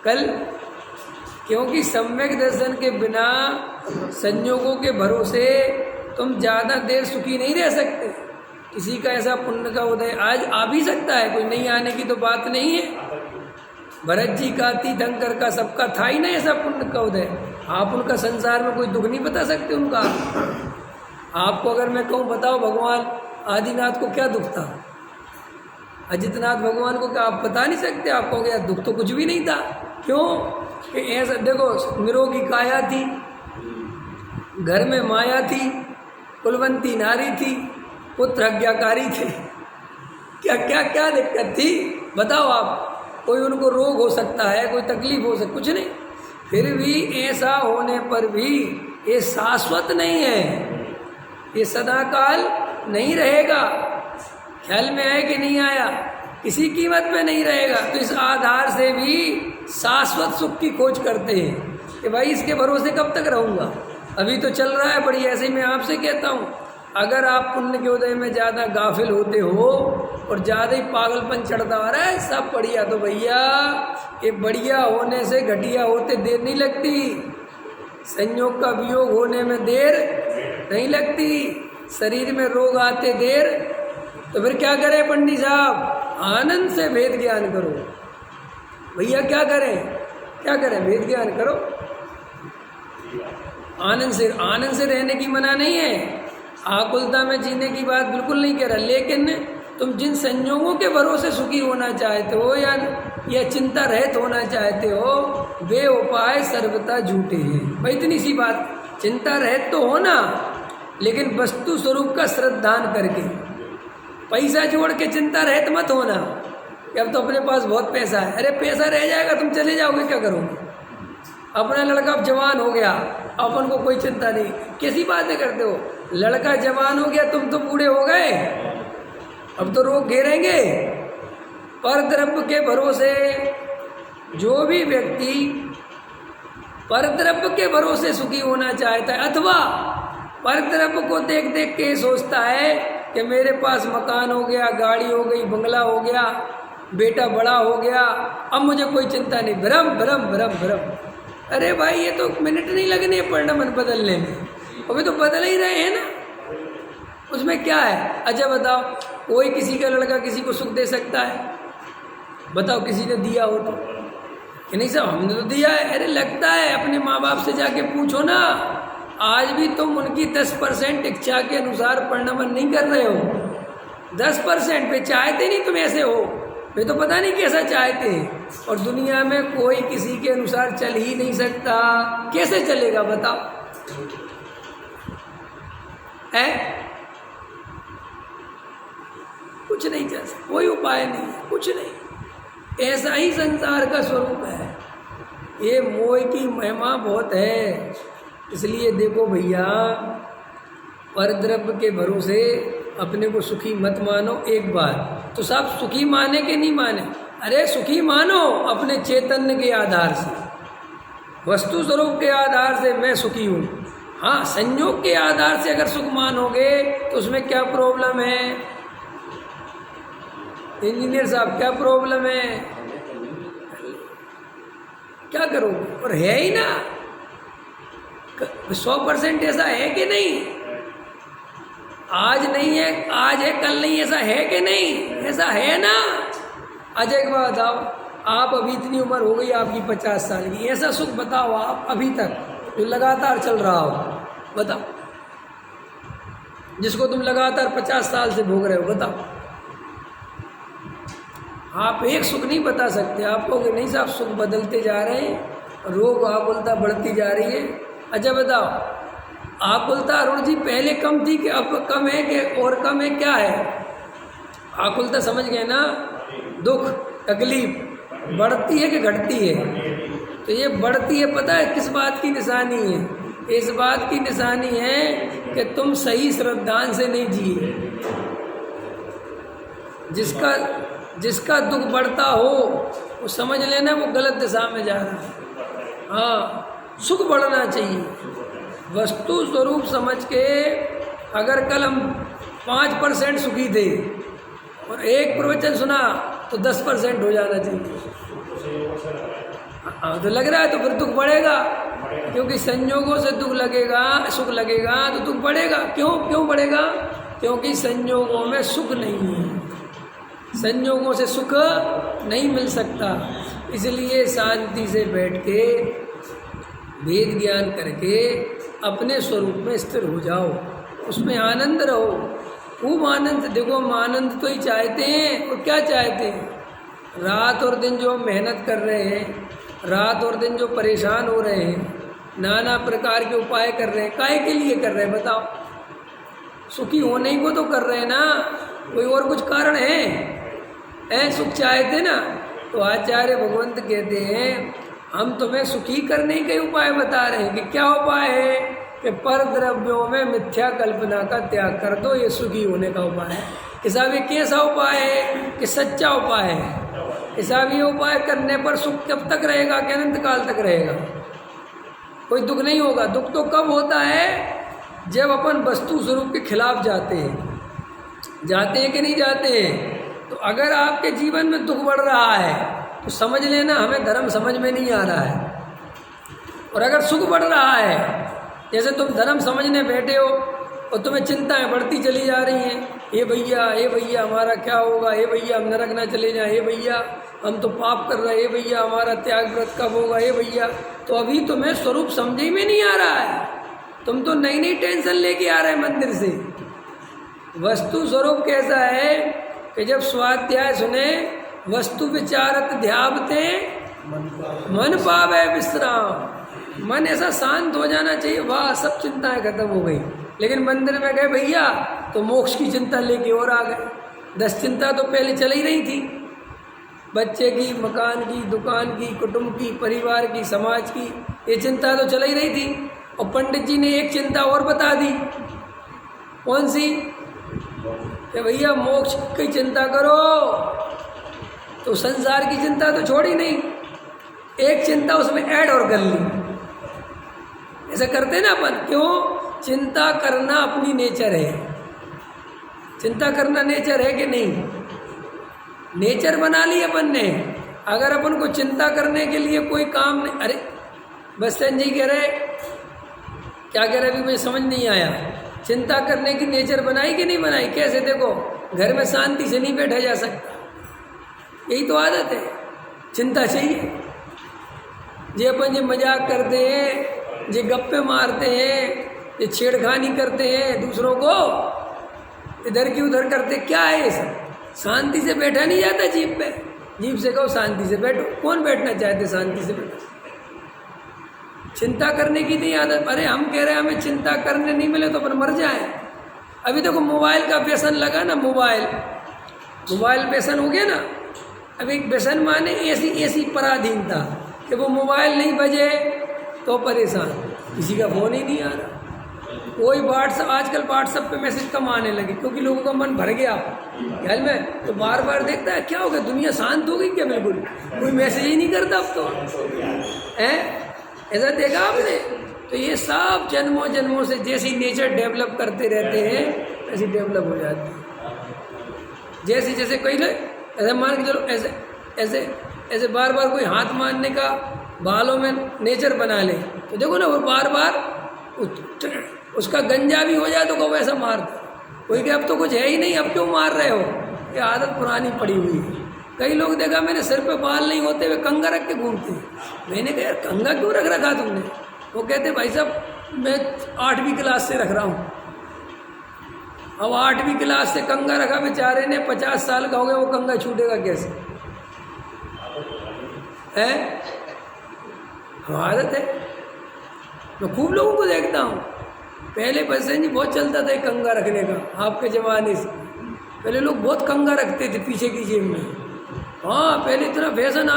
कल क्योंकि सम्यक दर्शन के बिना संयोगों के भरोसे तुम ज़्यादा देर सुखी नहीं रह सकते। किसी का ऐसा पुण्य का उदय आज आ भी सकता है, कोई नहीं आने की तो बात नहीं है। भरत जी का, तीर्थंकर का, सबका था ही ना ऐसा पुण्य का उदय। आप उनका संसार में कोई दुख नहीं बता सकते उनका। आपको अगर मैं कहूँ बताओ भगवान आदिनाथ को क्या दुख था, अजितनाथ भगवान को क्या आप बता नहीं सकते? आप कहोगे यार दुख तो कुछ भी नहीं था। क्यों? कि ऐसा देखो, निरोगी काया थी, घर में माया थी, कुलवंती नारी थी, पुत्र आज्ञाकारी थे, क्या क्या क्या दिक्कत थी बताओ आप? कोई उनको रोग हो सकता है, कोई तकलीफ हो सकती, कुछ नहीं। फिर भी ऐसा होने पर भी ये शाश्वत नहीं है, ये सदाकाल नहीं रहेगा। ख्याल में आया कि नहीं आया? किसी कीमत पे नहीं रहेगा। तो इस आधार से भी शाश्वत सुख की खोज करते हैं कि भाई इसके भरोसे कब तक रहूँगा, अभी तो चल रहा है बढ़िया। ऐसे ही मैं आपसे कहता हूँ, अगर आप पुण्य के उदय में ज़्यादा गाफिल होते हो और ज़्यादा ही पागलपन चढ़ता आ रहा है सब बढ़िया, तो भैया ये बढ़िया होने से घटिया होते देर नहीं लगती, संयोग का वियोग होने में देर नहीं लगती, शरीर में रोग आते देर। तो फिर क्या करें पंडित साहब? आनंद से वेद ज्ञान करो भैया। क्या करें वेद ज्ञान करो। आनंद से रहने की मना नहीं है, आकुलता में जीने की बात बिल्कुल नहीं कह रहा, लेकिन तुम जिन संयोगों के भरोसे सुखी होना चाहते हो या चिंता रहित होना चाहते हो, वे उपाय सर्वथा झूठे हैं। भाई इतनी सी बात, चिंता रहित तो होना, लेकिन वस्तु स्वरूप का श्रद्धान करके। पैसा जोड़ के चिंता रहित मत होना कि अब तो अपने पास बहुत पैसा है। अरे पैसा रह जाएगा, तुम चले जाओगे, क्या करोगे? अपना लड़का अब जवान हो गया, अपन को कोई चिंता नहीं। कैसी बातें करते हो? लड़का जवान हो गया, तुम तो बूढ़े हो गए, अब तो रोग घेरेंगे। पर द्रव्य के भरोसे जो भी व्यक्ति परद्रव्य के भरोसे सुखी होना चाहता है, अथवा परद्रव्य को देख देख के सोचता है कि मेरे पास मकान हो गया, गाड़ी हो गई, बंगला हो गया, बेटा बड़ा हो गया, अब मुझे कोई चिंता नहीं, भ्रम भ्रम भ्रम भ्रम। अरे भाई ये तो मिनट नहीं लगने परिणाम बदलने में, अभी तो बदल ही रहे हैं ना, उसमें क्या है? अच्छा बताओ, कोई किसी का लड़का किसी को सुख दे सकता है? बताओ किसी ने दिया हो तो कि नहीं साहब हमने तो दिया है। अरे लगता है, अपने माँ बाप से जाके पूछो ना, आज भी तुम उनकी 10% इच्छा के अनुसार परिणमन नहीं कर रहे हो। 10% पे चाहते नहीं तुम ऐसे हो, वे तो पता नहीं कैसा चाहते हैं। और दुनिया में कोई किसी के अनुसार चल ही नहीं सकता, कैसे चलेगा बताओ? है कुछ नहीं चल सकता, कोई उपाय नहीं है, कुछ नहीं। ऐसा ही संसार का स्वरूप है। ये मोह की महिमा बहुत है। इसलिए देखो भैया, परद्रव्य के भरोसे अपने को सुखी मत मानो। एक बार तो सब सुखी माने कि नहीं माने? अरे सुखी मानो अपने चैतन्य के आधार से, वस्तु स्वरूप के आधार से मैं सुखी हूँ। हाँ, संयोग के आधार से अगर सुख मानोगे तो उसमें क्या प्रॉब्लम है? इंजीनियर साहब क्या प्रॉब्लम है? क्या करोगे? और है ही ना, 100% ऐसा है कि नहीं? आज नहीं है, आज है कल नहीं, ऐसा है कि नहीं? ऐसा है ना। आज एक बात बताओ, आप अभी इतनी उम्र हो गई आपकी 50 साल की, ऐसा सुख बताओ आप अभी तक जो लगातार चल रहा हो, बताओ, जिसको तुम लगातार 50 साल से भोग रहे हो, बताओ। आप एक सुख नहीं बता सकते। आप कहोगे नहीं साहब सुख बदलते जा रहे हैं, रोग आकुलता बढ़ती जा रही है। अच्छा बताओ, आकुलता अरुण जी पहले कम थी कि अब कम है कि और कम है? क्या है आकुलता? समझ गए ना? दुख तकलीफ बढ़ती है कि घटती है? तो ये बढ़ती है, पता है किस बात की निशानी है? इस बात की निशानी है कि तुम सही श्रद्धांत से नहीं जिए। जिसका दुख बढ़ता हो वो समझ लेना वो गलत दिशा में जा रहा है। हाँ, सुख बढ़ना चाहिए वस्तु स्वरूप समझ के। अगर कल हम 5% सुखी थे और एक प्रवचन सुना तो 10% हो जाना चाहिए। हाँ, तो लग रहा है तो फिर दुख बढ़ेगा, क्योंकि संयोगों से दुख लगेगा, सुख लगेगा तो दुख बढ़ेगा। क्यों बढ़ेगा? क्योंकि संयोगों में सुख नहीं है, संयोगों से सुख नहीं मिल सकता। इसलिए शांति से बैठ के वेद ज्ञान करके अपने स्वरूप में स्थिर हो जाओ, उसमें आनंद रहो, खूब आनंद। देखो हम आनंद तो ही चाहते हैं, और क्या चाहते हैं? रात और दिन जो हम मेहनत कर रहे हैं, रात और दिन जो परेशान हो रहे हैं, नाना प्रकार के उपाय कर रहे हैं, काहे के लिए कर रहे हैं बताओ? सुखी होने को तो कर रहे हैं ना, कोई और कुछ कारण है? सुख चाहते ना, तो आचार्य भगवंत कहते हैं हम तुम्हें सुखी करने के उपाय बता रहे हैं। कि क्या उपाय है? कि पर द्रव्यों में मिथ्या कल्पना का त्याग कर दो, ये सुखी होने का उपाय है। हिसाब ये कैसा उपाय है? कि सच्चा उपाय है। हिसाब ये उपाय करने पर सुख कब तक रहेगा? कि अनंत काल तक रहेगा, कोई दुख नहीं होगा। दुख तो कब होता है? जब अपन वस्तु स्वरूप के खिलाफ जाते हैं कि नहीं जाते हैं? तो अगर आपके जीवन में दुख बढ़ रहा है तो समझ लेना हमें धर्म समझ में नहीं आ रहा है। और अगर सुख बढ़ रहा है, जैसे तुम धर्म समझने बैठे हो और तुम्हें चिंताएं बढ़ती चली जा रही हैं, ये भैया हमारा क्या होगा, ये भैया हम नरक ना चले जाएं, ये भैया हम तो पाप कर रहे हैं, ये भैया हमारा त्याग व्रत कब होगा, ये भैया, तो अभी तुम्हें स्वरूप समझ में नहीं आ रहा है। तुम तो नई नई टेंशन लेके आ रहे हैं मंदिर से। वस्तु स्वरूप कैसा है कि जब स्वाध्याय सुने, वस्तु विचारत ध्यावते मन पावे विश्राम। मन ऐसा शांत हो जाना चाहिए, वाह सब चिंताएं खत्म हो गई। लेकिन मंदिर में गए भैया तो मोक्ष की चिंता लेके और आ गए। 10 चिंता तो पहले चल ही रही थी, बच्चे की, मकान की, दुकान की, कुटुंब की, परिवार की, समाज की, ये चिंता तो चल ही रही थी। और पंडित जी ने एक चिंता और बता दी, कौन सी? कि भैया मोक्ष की चिंता करो। तो संसार की चिंता तो छोड़ी नहीं, एक चिंता उसमें ऐड और कर ली, ऐसा करते ना अपन, क्यों? चिंता करना अपनी नेचर है। चिंता करना नेचर है कि नहीं? नेचर बना ली अपन ने। अगर अपन को चिंता करने के लिए कोई काम नहीं, अरे बस्सन जी कह रहे, क्या कह रहे अभी मुझे समझ नहीं आया। चिंता करने की नेचर बनाई कि नहीं बनाई? कैसे? देखो, घर में शांति से नहीं बैठा जा सकता, यही तो आदत है। चिंता चाहिए। जे अपन जो मजाक करते हैं, जे गप्पे मारते हैं, जे छेड़खानी करते हैं दूसरों को, इधर की उधर करते, क्या है ये सब? शांति से बैठा नहीं जाता जीप पे। जीप से कहो शांति से बैठो, कौन बैठना चाहते शांति से बैठो? चिंता करने की नहीं आदत। अरे हम कह रहे हैं हमें चिंता करने नहीं मिले तो अपन मर जाए। अभी देखो मोबाइल का व्यसन लगा ना, मोबाइल व्यसन हो गया ना। अब एक व्यसन माने ऐसी पराधीनता कि वो मोबाइल नहीं बजे तो परेशान, किसी का फोन ही नहीं आ रहा। कोई आजकल व्हाट्सएप पे मैसेज कम आने लगे क्योंकि लोगों का मन भर गया ख्याल में, तो बार बार देखता है क्या हो गया, दुनिया शांत हो गई क्या? बिल्कुल कोई मैसेज ही नहीं करता अब तो है। ऐसा देखा आपने? तो ये सब जन्मों जन्मों से जैसी नेचर डेवलप करते रहते हैं ऐसी डेवलप हो जाती है। जैसे जैसे कई लोग ऐसे मान के चलो, ऐसे ऐसे बार बार कोई हाथ मारने का बालों में नेचर बना ले तो देखो ना, वो बार बार उसका गंजा भी हो जाए तो कहो ऐसा मार दो। कोई कि अब तो कुछ है ही नहीं, अब क्यों मार रहे हो? ये आदत पुरानी पड़ी हुई है। कई लोग देखा मैंने, सिर पे बाल नहीं होते हुए कंघा रख के घूमते हैं। मैंने कहा यार कंघा क्यों रख रखा तुमने? वो कहते भाई साहब मैं 8वीं क्लास से रख रहा हूँ। अब 8वीं क्लास से कंघा रखा, बेचारे ने 50 साल का हो गया, वो कंघा छूटेगा कैसे? है आदत है। मैं खूब लोगों को देखता हूँ, पहले बस्सन जी बहुत चलता था कंघा रखने का। आपके ज़माने से पहले लोग बहुत कंघा रखते थे पीछे की जेब में। हाँ पहले इतना फैशन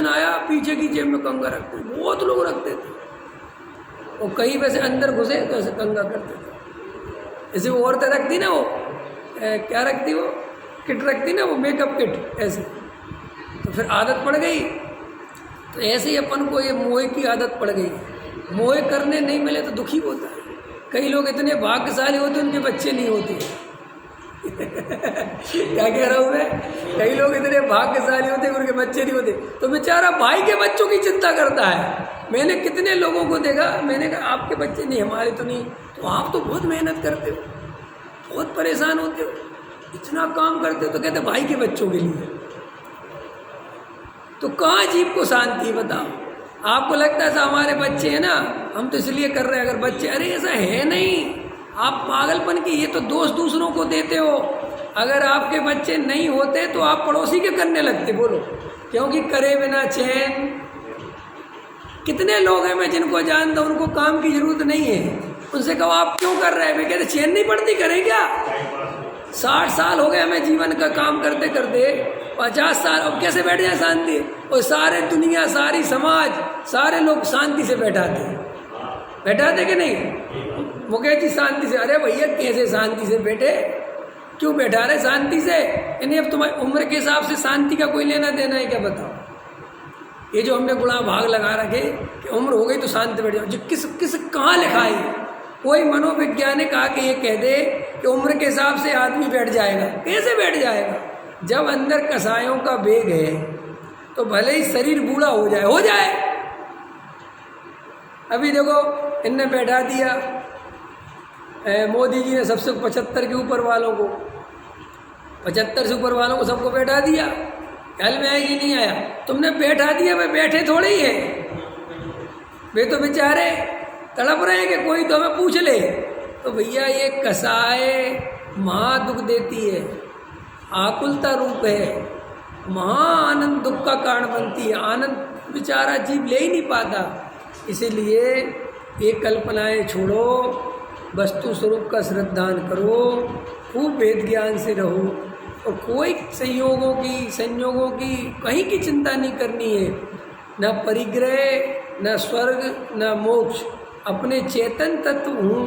आया, पीछे की जेब में कंघा रखते थे, बहुत लोग रखते थे। और कहीं वैसे अंदर घुसे तो ऐसे कंघा करते थे। जैसे वो औरतें रखती ना, वो क्या रखती, वो किट रखती ना, वो मेकअप किट ऐसे। तो फिर आदत पड़ गई। तो ऐसे ही अपन को ये मोह की आदत पड़ गई। मोह करने नहीं मिले तो दुखी होता है। कई लोग इतने भाग्यशाली होते उनके बच्चे नहीं होते। क्या कह रहा हूँ मैं? कई लोग इतने भाग्यशाली होते उनके बच्चे नहीं होते, तो बेचारा भाई के बच्चों की चिंता करता है। मैंने कितने लोगों को देखा, मैंने कहा आपके बच्चे नहीं, हमारे तो नहीं। तो आप तो बहुत मेहनत करते हो, बहुत परेशान होते हो, इतना काम करते हो, तो कहते भाई के बच्चों के लिए। तो कहाँ जीव को शांति? बताओ। आपको लगता है हमारे बच्चे हैं ना, हम तो इसलिए कर रहे हैं। अगर बच्चे, अरे ऐसा है नहीं, आप पागलपन की ये तो दोष दूसरों को देते हो। अगर आपके बच्चे नहीं होते तो आप पड़ोसी के करने लगते। बोलो, क्योंकि करे बिना चैन। कितने लोग हैं मैं जिनको जानता हूं, उनको काम की जरूरत नहीं है। उनसे कहो आप क्यों कर रहे हैं? मैं कहते चैन नहीं पड़ती, करें क्या? 60 साल हो गए हमें जीवन का काम करते करते, 50 साल, अब कैसे बैठ जाए शांति? और सारे दुनिया, सारी समाज, सारे लोग शांति से बैठाते कि नहीं? मुकेश जी शांति से, अरे भैया कैसे शांति से बैठे? क्यों बैठा रहे शांति से? यानी अब तुम्हारी उम्र के हिसाब से शांति का कोई लेना देना है क्या? बताओ। ये जो हमने गुणा भाग लगा रखे कि उम्र हो गई तो शांति बैठ जाओ, जो किस कहाँ लिखा है? कोई मनोवैज्ञानिक आके ये कह दे कि उम्र के हिसाब से आदमी बैठ जाएगा? कैसे बैठ जाएगा? जब अंदर कसायों का वेग है तो भले ही शरीर बूढ़ा हो जाए। अभी देखो इनने बैठा दिया, मोदी जी ने सबसे 75 के ऊपर वालों को, 75 से ऊपर वालों को सबको बैठा दिया। ख्याल में आया कि नहीं आया? तुमने बैठा दिया, वे बैठे थोड़े ही है, वे तो बेचारे तड़प रहे हैं कि कोई तो हमें पूछ ले। तो भैया ये कसाय महा दुख देती है, आकुलता रूप है, महा आनंद दुख का कारण बनती है। आनंद बेचारा जीव ले ही नहीं पाता। इसीलिए ये कल्पनाएं छोड़ो, वस्तु स्वरूप का श्रद्धान करो, खूब वेद ज्ञान से रहो, और कोई संयोगों की कहीं की चिंता नहीं करनी है। न परिग्रह, न स्वर्ग, न मोक्ष। अपने चेतन तत्व हूँ,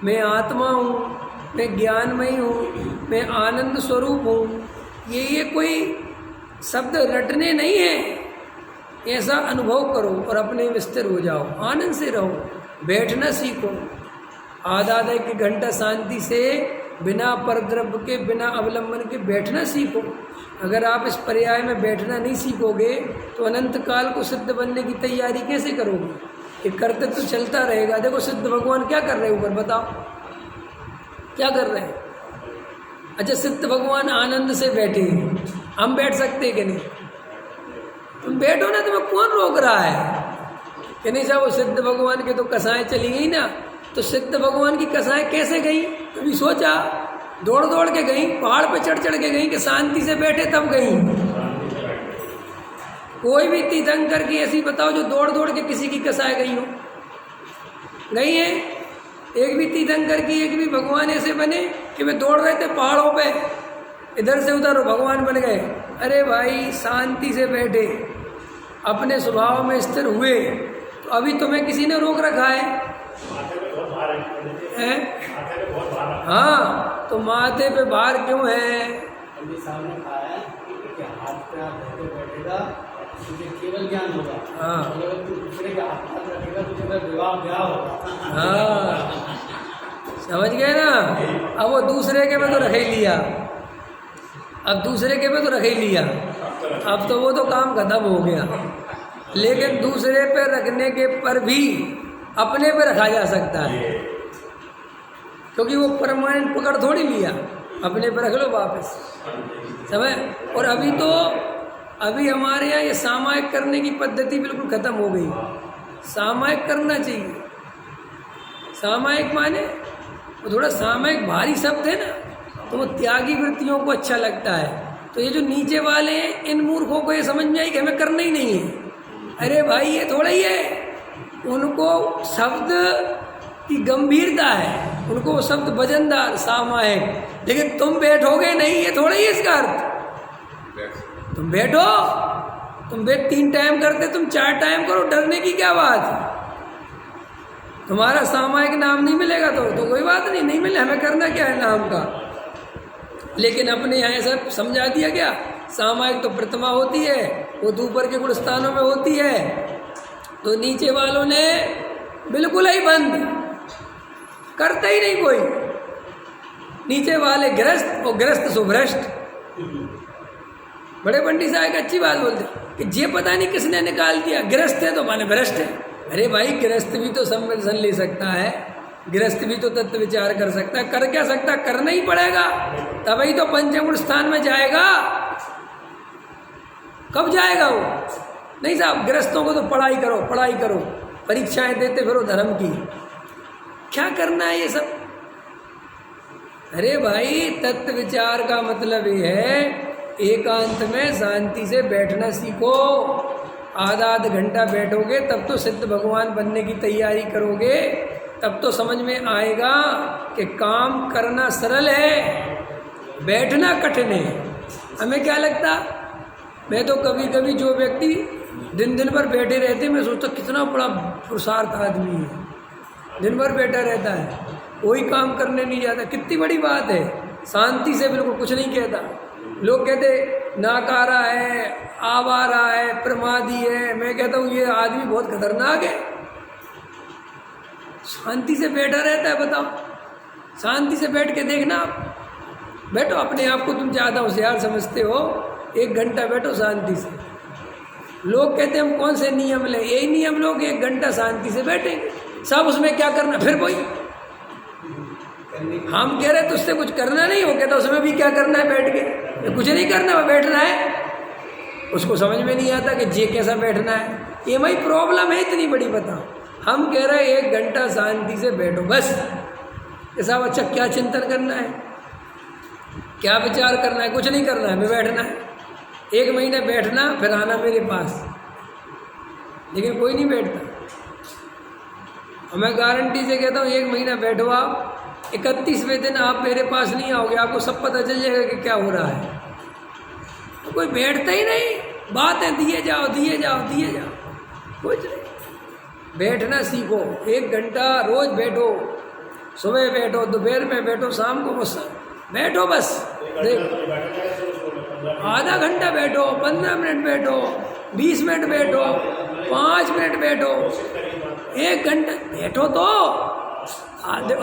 मैं आत्मा हूँ, मैं ज्ञानमयी हूँ, मैं आनंद स्वरूप हूँ। ये कोई शब्द रटने नहीं है। ऐसा अनुभव करो और अपने में स्थिर हो जाओ, आनंद से रहो, बैठना सीखो। आधा 1 घंटा शांति से बिना परद्रव्य के, बिना अवलंबन के बैठना सीखो। अगर आप इस पर्याय में बैठना नहीं सीखोगे तो अनंत काल को सिद्ध बनने की तैयारी कैसे करोगे? ये कर्तव्य तो चलता रहेगा। देखो सिद्ध भगवान क्या कर रहे हैं ऊपर, बताओ क्या कर रहे हैं? अच्छा, सिद्ध भगवान आनंद से बैठे हैं, हम बैठ सकते हैं कि नहीं? तुम बैठो ना, तुम्हें कौन रोक रहा है? कि नहीं साहब, वो सिद्ध भगवान के तो कसाएं चली गई ना, तो सिद्ध भगवान की कसाएं कैसे गई? कभी सोचा? दौड़ दौड़ के गई, पहाड़ पे चढ़ चढ़ के गई कि शांति से बैठे तब गई? कोई भी तीर्थंकर की ऐसी बताओ जो दौड़ दौड़ के किसी की कसाएं गई हो? गई है? एक भी तीर्थंकर की, एक भी भगवान ऐसे बने कि वे दौड़ रहे थे पहाड़ों पे, इधर से उधर भगवान बन गए? अरे भाई, शांति से बैठे, अपने स्वभाव में स्थिर हुए, तो अभी तुम्हें किसी ने रोक रखा है? हाँ, तो माथे पे भार क्यों है? केवल ज्ञान होगा। हाँ, अगर तू दूसरे के हाथ रखेगा तो तुम्हें विवाह होगा। हाँ, समझ गए ना? अब वो दूसरे के पे तो रख ही लिया, अब दूसरे के पे तो रख ही लिया, अब तो वो तो काम खत्म हो गया। लेकिन दूसरे पे रखने के पर भी अपने पे रखा जा सकता है, क्योंकि वो परमानेंट पकड़ थोड़ी लिया, अपने पे रख लो वापस, समझ? और अभी हमारे यहाँ ये सामायिक करने की पद्धति बिल्कुल खत्म हो गई। सामायिक करना चाहिए। सामायिक माने वो थोड़ा सामायिक भारी शब्द है ना, तो वो त्यागी वृत्तियों को अच्छा लगता है। तो ये जो नीचे वाले हैं, इन मूर्खों को ये समझ में आई कि हमें करना ही नहीं है। अरे भाई, ये थोड़ा ही है, उनको शब्द की गंभीरता है, उनको वो शब्द वजनदार सामायिक। लेकिन तुम बैठोगे नहीं, ये थोड़ा ही इसका अर्थ। तुम बैठो, तुम 3 टाइम करते, तुम 4 टाइम करो, डरने की क्या बात है? तुम्हारा सामायिक नाम नहीं मिलेगा तो कोई बात नहीं, नहीं मिले, हमें करना क्या है नाम का। लेकिन अपने यहाँ ऐसा समझा दिया गया, सामायिक तो प्रतिमा होती है, वो ऊपर के गुणस्थानों में होती है, तो नीचे वालों ने बिल्कुल ही बंद, करते ही नहीं कोई। नीचे वाले गृहस्थ और गृहस्थ सुभ्रष्ट। बड़े पंडित साहब एक अच्छी बात बोलते कि ये पता नहीं किसने निकाल दिया, गृहस्थ है तो माने भ्रष्ट है। अरे भाई, गृहस्थ भी तो संवेदन ले सकता है, गृहस्थ भी तो तत्व विचार कर सकता है। कर क्या सकता? करना ही पड़ेगा, तभी तो पंचम स्थान में जाएगा। कब जाएगा वो? नहीं साहब, गृहस्थों को तो पढ़ाई करो, परीक्षाएं देते फिरो धर्म की, क्या करना है ये सब? अरे भाई, तत्व विचार का मतलब ये है एकांत में शांति से बैठना सीखो। आधा घंटा बैठोगे तब तो सिद्ध भगवान बनने की तैयारी करोगे, तब तो समझ में आएगा कि काम करना सरल है, बैठना कठिन है। हमें क्या लगता, मैं तो कभी कभी जो व्यक्ति दिन भर बैठे रहते, मैं सोचता कितना बड़ा पुरुषार्थ आदमी है, दिन भर बैठा रहता है, कोई काम करने नहीं जाता, कितनी बड़ी बात है। शांति से बिल्कुल कुछ नहीं कहता। लोग कहते नाकारा है, आवारा है, प्रमादी है। मैं कहता हूँ ये आदमी बहुत खतरनाक है, शांति से बैठा रहता है। बताओ, शांति से बैठ के देखना, आप बैठो, अपने आप को तुम ज़्यादा होशियार समझते हो, 1 घंटा बैठो शांति से। लोग कहते हैं हम कौन से नियम लें, यही नियम लोग 1 घंटा शांति से बैठेंगे, सब उसमें क्या करना, फिर कोई हम कह रहे तो उससे कुछ करना नहीं हो, कहता उसमें भी क्या करना है बैठ के, कुछ नहीं करना, बैठना है। उसको समझ में नहीं आता कि जे कैसा बैठना है। ये भाई प्रॉब्लम है इतनी बड़ी, बताओ। हम कह रहे हैं 1 घंटा शांति से बैठो बस। ऐसा अच्छा, क्या चिंतन करना है, क्या विचार करना है? कुछ नहीं करना है, मैं बैठना है। 1 महीना बैठना, फिर आना मेरे पास। लेकिन कोई नहीं बैठता। और मैं गारंटी से कहता हूँ 1 महीना बैठो आप, 31वें दिन आप मेरे पास नहीं आओगे, आपको सब पता चल जाएगा कि क्या हो रहा है। तो कोई बैठता ही नहीं, बातें दिए जाओ, कुछ नहीं। बैठना सीखो, 1 घंटा रोज बैठो, सुबह बैठो, दोपहर में बैठो, शाम को बस बैठो, बस आधा घंटा बैठो, 15 मिनट बैठो, 20 मिनट बैठो, 5 मिनट बैठो, 1 घंटा बैठो तो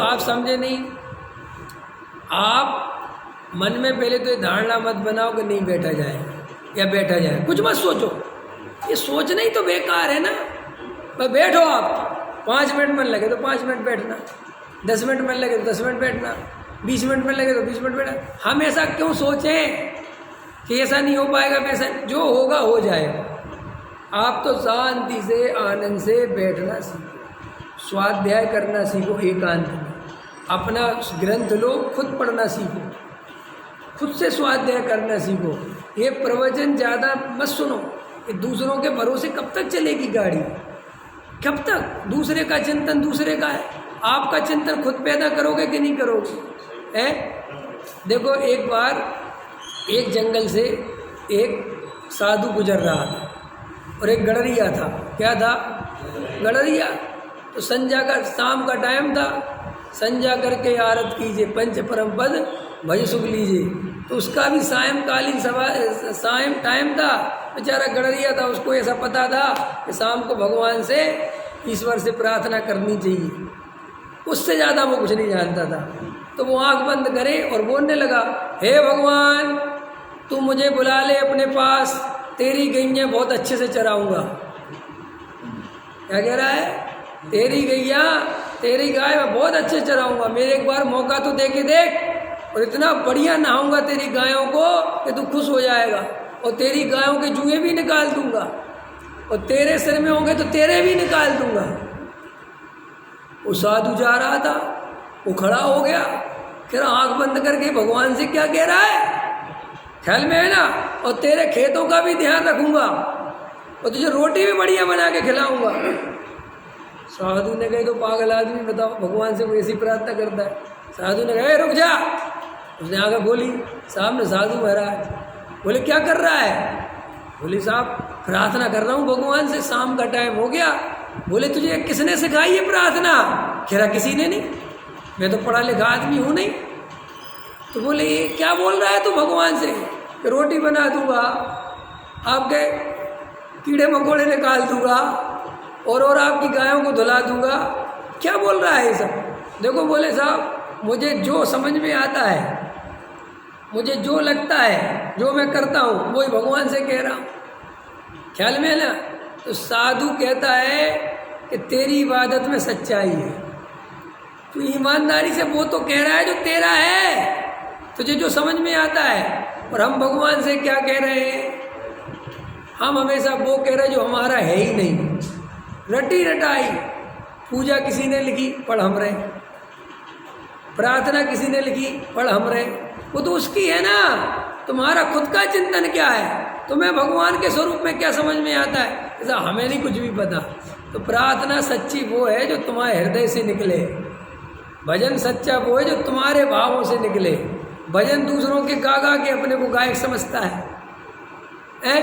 आप समझे नहीं। आप मन में पहले तो ये धारणा मत बनाओ कि नहीं बैठा जाए या बैठा जाए, कुछ मत सोचो, ये सोचना ही तो बेकार है ना। पर बैठो आप, 5 मिनट मन लगे तो 5 मिनट बैठना, 10 मिनट मन लगे तो 10 मिनट बैठना, 20 मिनट मन लगे तो 20 मिनट बैठना। हम ऐसा क्यों सोचें कि ऐसा नहीं हो पाएगा, ऐसा जो होगा हो जाएगा। आप तो शांति से आनंद से बैठना सीखो, स्वाध्याय करना सीखो, एकांत में अपना ग्रंथ लो, खुद पढ़ना सीखो, खुद से स्वाध्याय करना सीखो। ये प्रवचन ज़्यादा मत सुनो, ये दूसरों के भरोसे कब तक चलेगी गाड़ी, कब तक दूसरे का चिंतन दूसरे का है, आपका चिंतन खुद पैदा करोगे कि नहीं करोगे। है देखो, एक बार एक जंगल से एक साधु गुजर रहा था और एक गडरिया था। क्या था? गडरिया। तो संध्या का, शाम का टाइम था, संध्या करके आरत कीजिए, पंच परम पद भज सुख लीजिए। तो उसका भी सायंकालीन सायं टाइम था। बेचारा गडरिया था, उसको ऐसा पता था कि शाम को भगवान से, ईश्वर से प्रार्थना करनी चाहिए, उससे ज़्यादा वो कुछ नहीं जानता था। तो वो आंख बंद करे और बोलने लगा, हे भगवान, तू मुझे बुला ले अपने पास, तेरी गैया बहुत अच्छे से चराऊंगा। क्या कह रहा है? तेरी गैया, तेरी गाय मैं बहुत अच्छे से चराऊंगा, मेरे एक बार मौका तो दे के देख, और इतना बढ़िया नहाऊंगा तेरी गायों को कि तू खुश हो जाएगा, और तेरी गायों के जुए भी निकाल दूंगा, और तेरे सिर में होंगे तो तेरे भी निकाल दूंगा। वो साधु जा रहा था, वो खड़ा हो गया, फिर आंख बंद करके भगवान से क्या कह रहा है, ख्याल में है ना, और तेरे खेतों का भी ध्यान रखूंगा, और तुझे रोटी भी बढ़िया बना के खिलाऊंगा। साधु ने कहे, तो पागल आदमी, बताओ भगवान से कोई ऐसी प्रार्थना करता है। साधु ने कहा, रुक जा। उसने आगे बोली, सामने साधु महाराज बोले, क्या कर रहा है? बोले, साहब प्रार्थना कर रहा हूँ भगवान से, शाम का टाइम हो गया। बोले, तुझे किसने सिखाई है प्रार्थना? कह रहा, किसी ने नहीं, मैं तो पढ़ा लिखा आदमी हूँ नहीं। तो बोले, ये क्या बोल रहा है तू भगवान से कि रोटी बना दूंगा, आपके कीड़े मकोड़े निकाल दूंगा, और आपकी गायों को धुला दूंगा, क्या बोल रहा है ये सब? देखो, बोले साहब, मुझे जो समझ में आता है, मुझे जो लगता है, जो मैं करता हूँ, वही भगवान से कह रहा हूँ। ख्याल में ना? तो साधु कहता है कि तेरी इबादत में सच्चाई है, तो ईमानदारी से वो तो कह रहा है जो तेरा है, तुझे जो समझ में आता है। और हम भगवान से क्या कह रहे हैं? हम हमेशा वो कह रहे हैं जो हमारा है ही नहीं। रटी रटाई पूजा किसी ने लिखी, पढ़ हम रहे, प्रार्थना किसी ने लिखी, पढ़ हम रहे, वो तो उसकी है ना। तुम्हारा खुद का चिंतन क्या है? तुम्हें भगवान के स्वरूप में क्या समझ में आता है? ऐसा हमें नहीं कुछ भी पता। तो प्रार्थना सच्ची वो है जो तुम्हारे हृदय से निकले, भजन सच्चा वो है जो तुम्हारे भावों से निकले। भजन दूसरों के गा गा के अपने को गायक समझता है,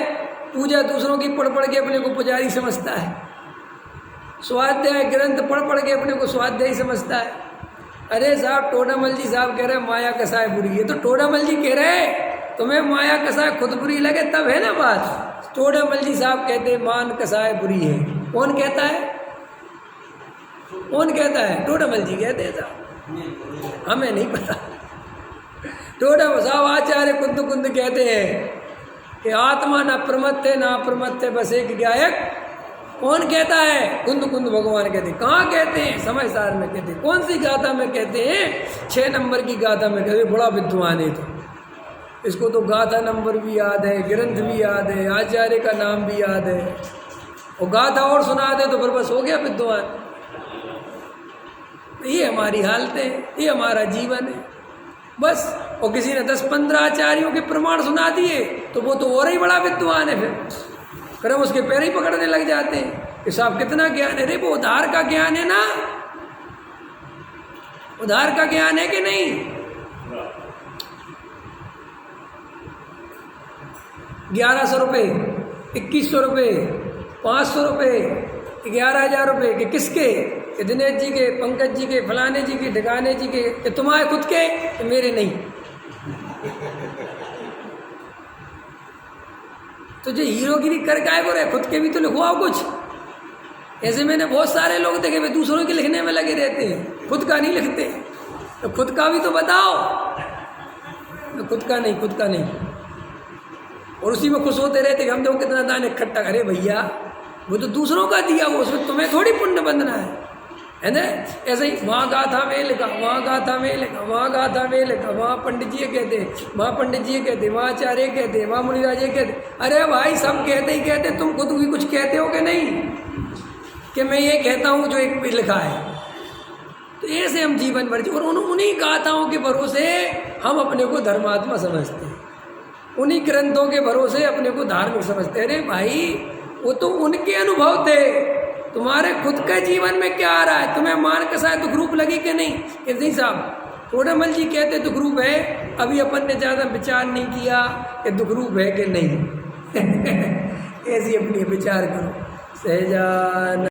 पूजा दूसरों की पढ़ पढ़ के अपने को पुजारी समझता है, स्वाध्याय ग्रंथ पढ़ पढ़ के अपने को स्वाध्यायी समझता है। अरे साहब, टोडामल जी साहब कह रहे हैं माया कसाय बुरी है, तो टोडामल जी कह रहे हैं तुम्हें माया कसाय खुद बुरी लगे तब है ना बात। टोडामल जी साहब कहते हैं मान कसाय बुरी है। कौन कहता है? कौन कहता है? टोडामल जी कहते हैं साहब, हमें नहीं पता। टोडामल साहब आचार्य कुंद कुंद कहते हैं कि आत्मा ना प्रमत्त है ना प्रमत्त है, बस एक गायक। कौन कहता है? कुंद कुंद भगवान कहते हैं। कहाँ कहते हैं? समय सार में कहते हैं। कौन सी गाथा में कहते हैं? 6 नंबर की गाथा में कहते हैं। बड़ा विद्वान है, तो इसको तो गाथा नंबर भी याद है, ग्रंथ भी याद है, आचार्य का नाम भी याद है, और गाथा और सुना दे तो फिर बस हो गया विद्वान। ये हमारी हालतें, ये हमारा जीवन है बस। और किसी ने 10-15 आचार्यों के प्रमाण सुना दिए तो वो तो और ही बड़ा विद्वान है। फिर हम उसके पैर ही पकड़ने लग जाते हैं कि साहब कितना ज्ञान है। रे वो उधार का ज्ञान है ना, उधार का ज्ञान है कि नहीं? 1100 रुपये, 2100 रुपये, 500 रुपये, 11,000 रुपये के किसके? कि दिनेश जी के, पंकज जी के, फलाने जी के, ढिकाने जी के। कि तुम्हारे खुद के? कि मेरे नहीं। तो जो हीरोगिरी कर काय को रहे, खुद के भी तो लिखवाओ कुछ। ऐसे मैंने बहुत सारे लोग देखे वे दूसरों के लिखने में लगे रहते हैं, खुद का नहीं लिखते। तो खुद का भी तो बताओ। तो खुद का नहीं और उसी में खुश होते रहते कि हम देखो कितना दान इकट्ठा करे। भैया वो तो दूसरों का दिया, वो उसमें तुम्हें थोड़ी पुण्य बंधना है ना। ऐसे ही वहाँ गाथा में लिखा, वहाँ गाथा में लिखा, वहाँ गाथा में लिखा, वहाँ पंडित जी कहते, वहाँ पंडित जी कहते, वहाँ आचार्य कहते, वहाँ मुनिराज कहते। अरे भाई सब कहते ही कहते, तुम खुद भी कुछ कहते हो कि नहीं कि मैं ये कहता हूँ जो एक भी लिखा है। तो ऐसे हम जीवन भर और उन्हीं गाथाओं के भरोसे हम अपने को धर्मात्मा समझते हैं, उन्हीं ग्रंथों के भरोसे अपने को धार्मिक समझते हैं। अरे भाई वो तो उनके अनुभव थे, तुम्हारे खुद के जीवन में क्या आ रहा है, तुम्हें मान कैसा है तो ग्रुप लगी कि नहीं। कि नहीं साहब, टोडामल जी कहते तो ग्रुप है, अभी अपन ने ज़्यादा विचार नहीं किया कि तो ग्रुप है कि नहीं। ऐसी अपनी विचार करो सहजान।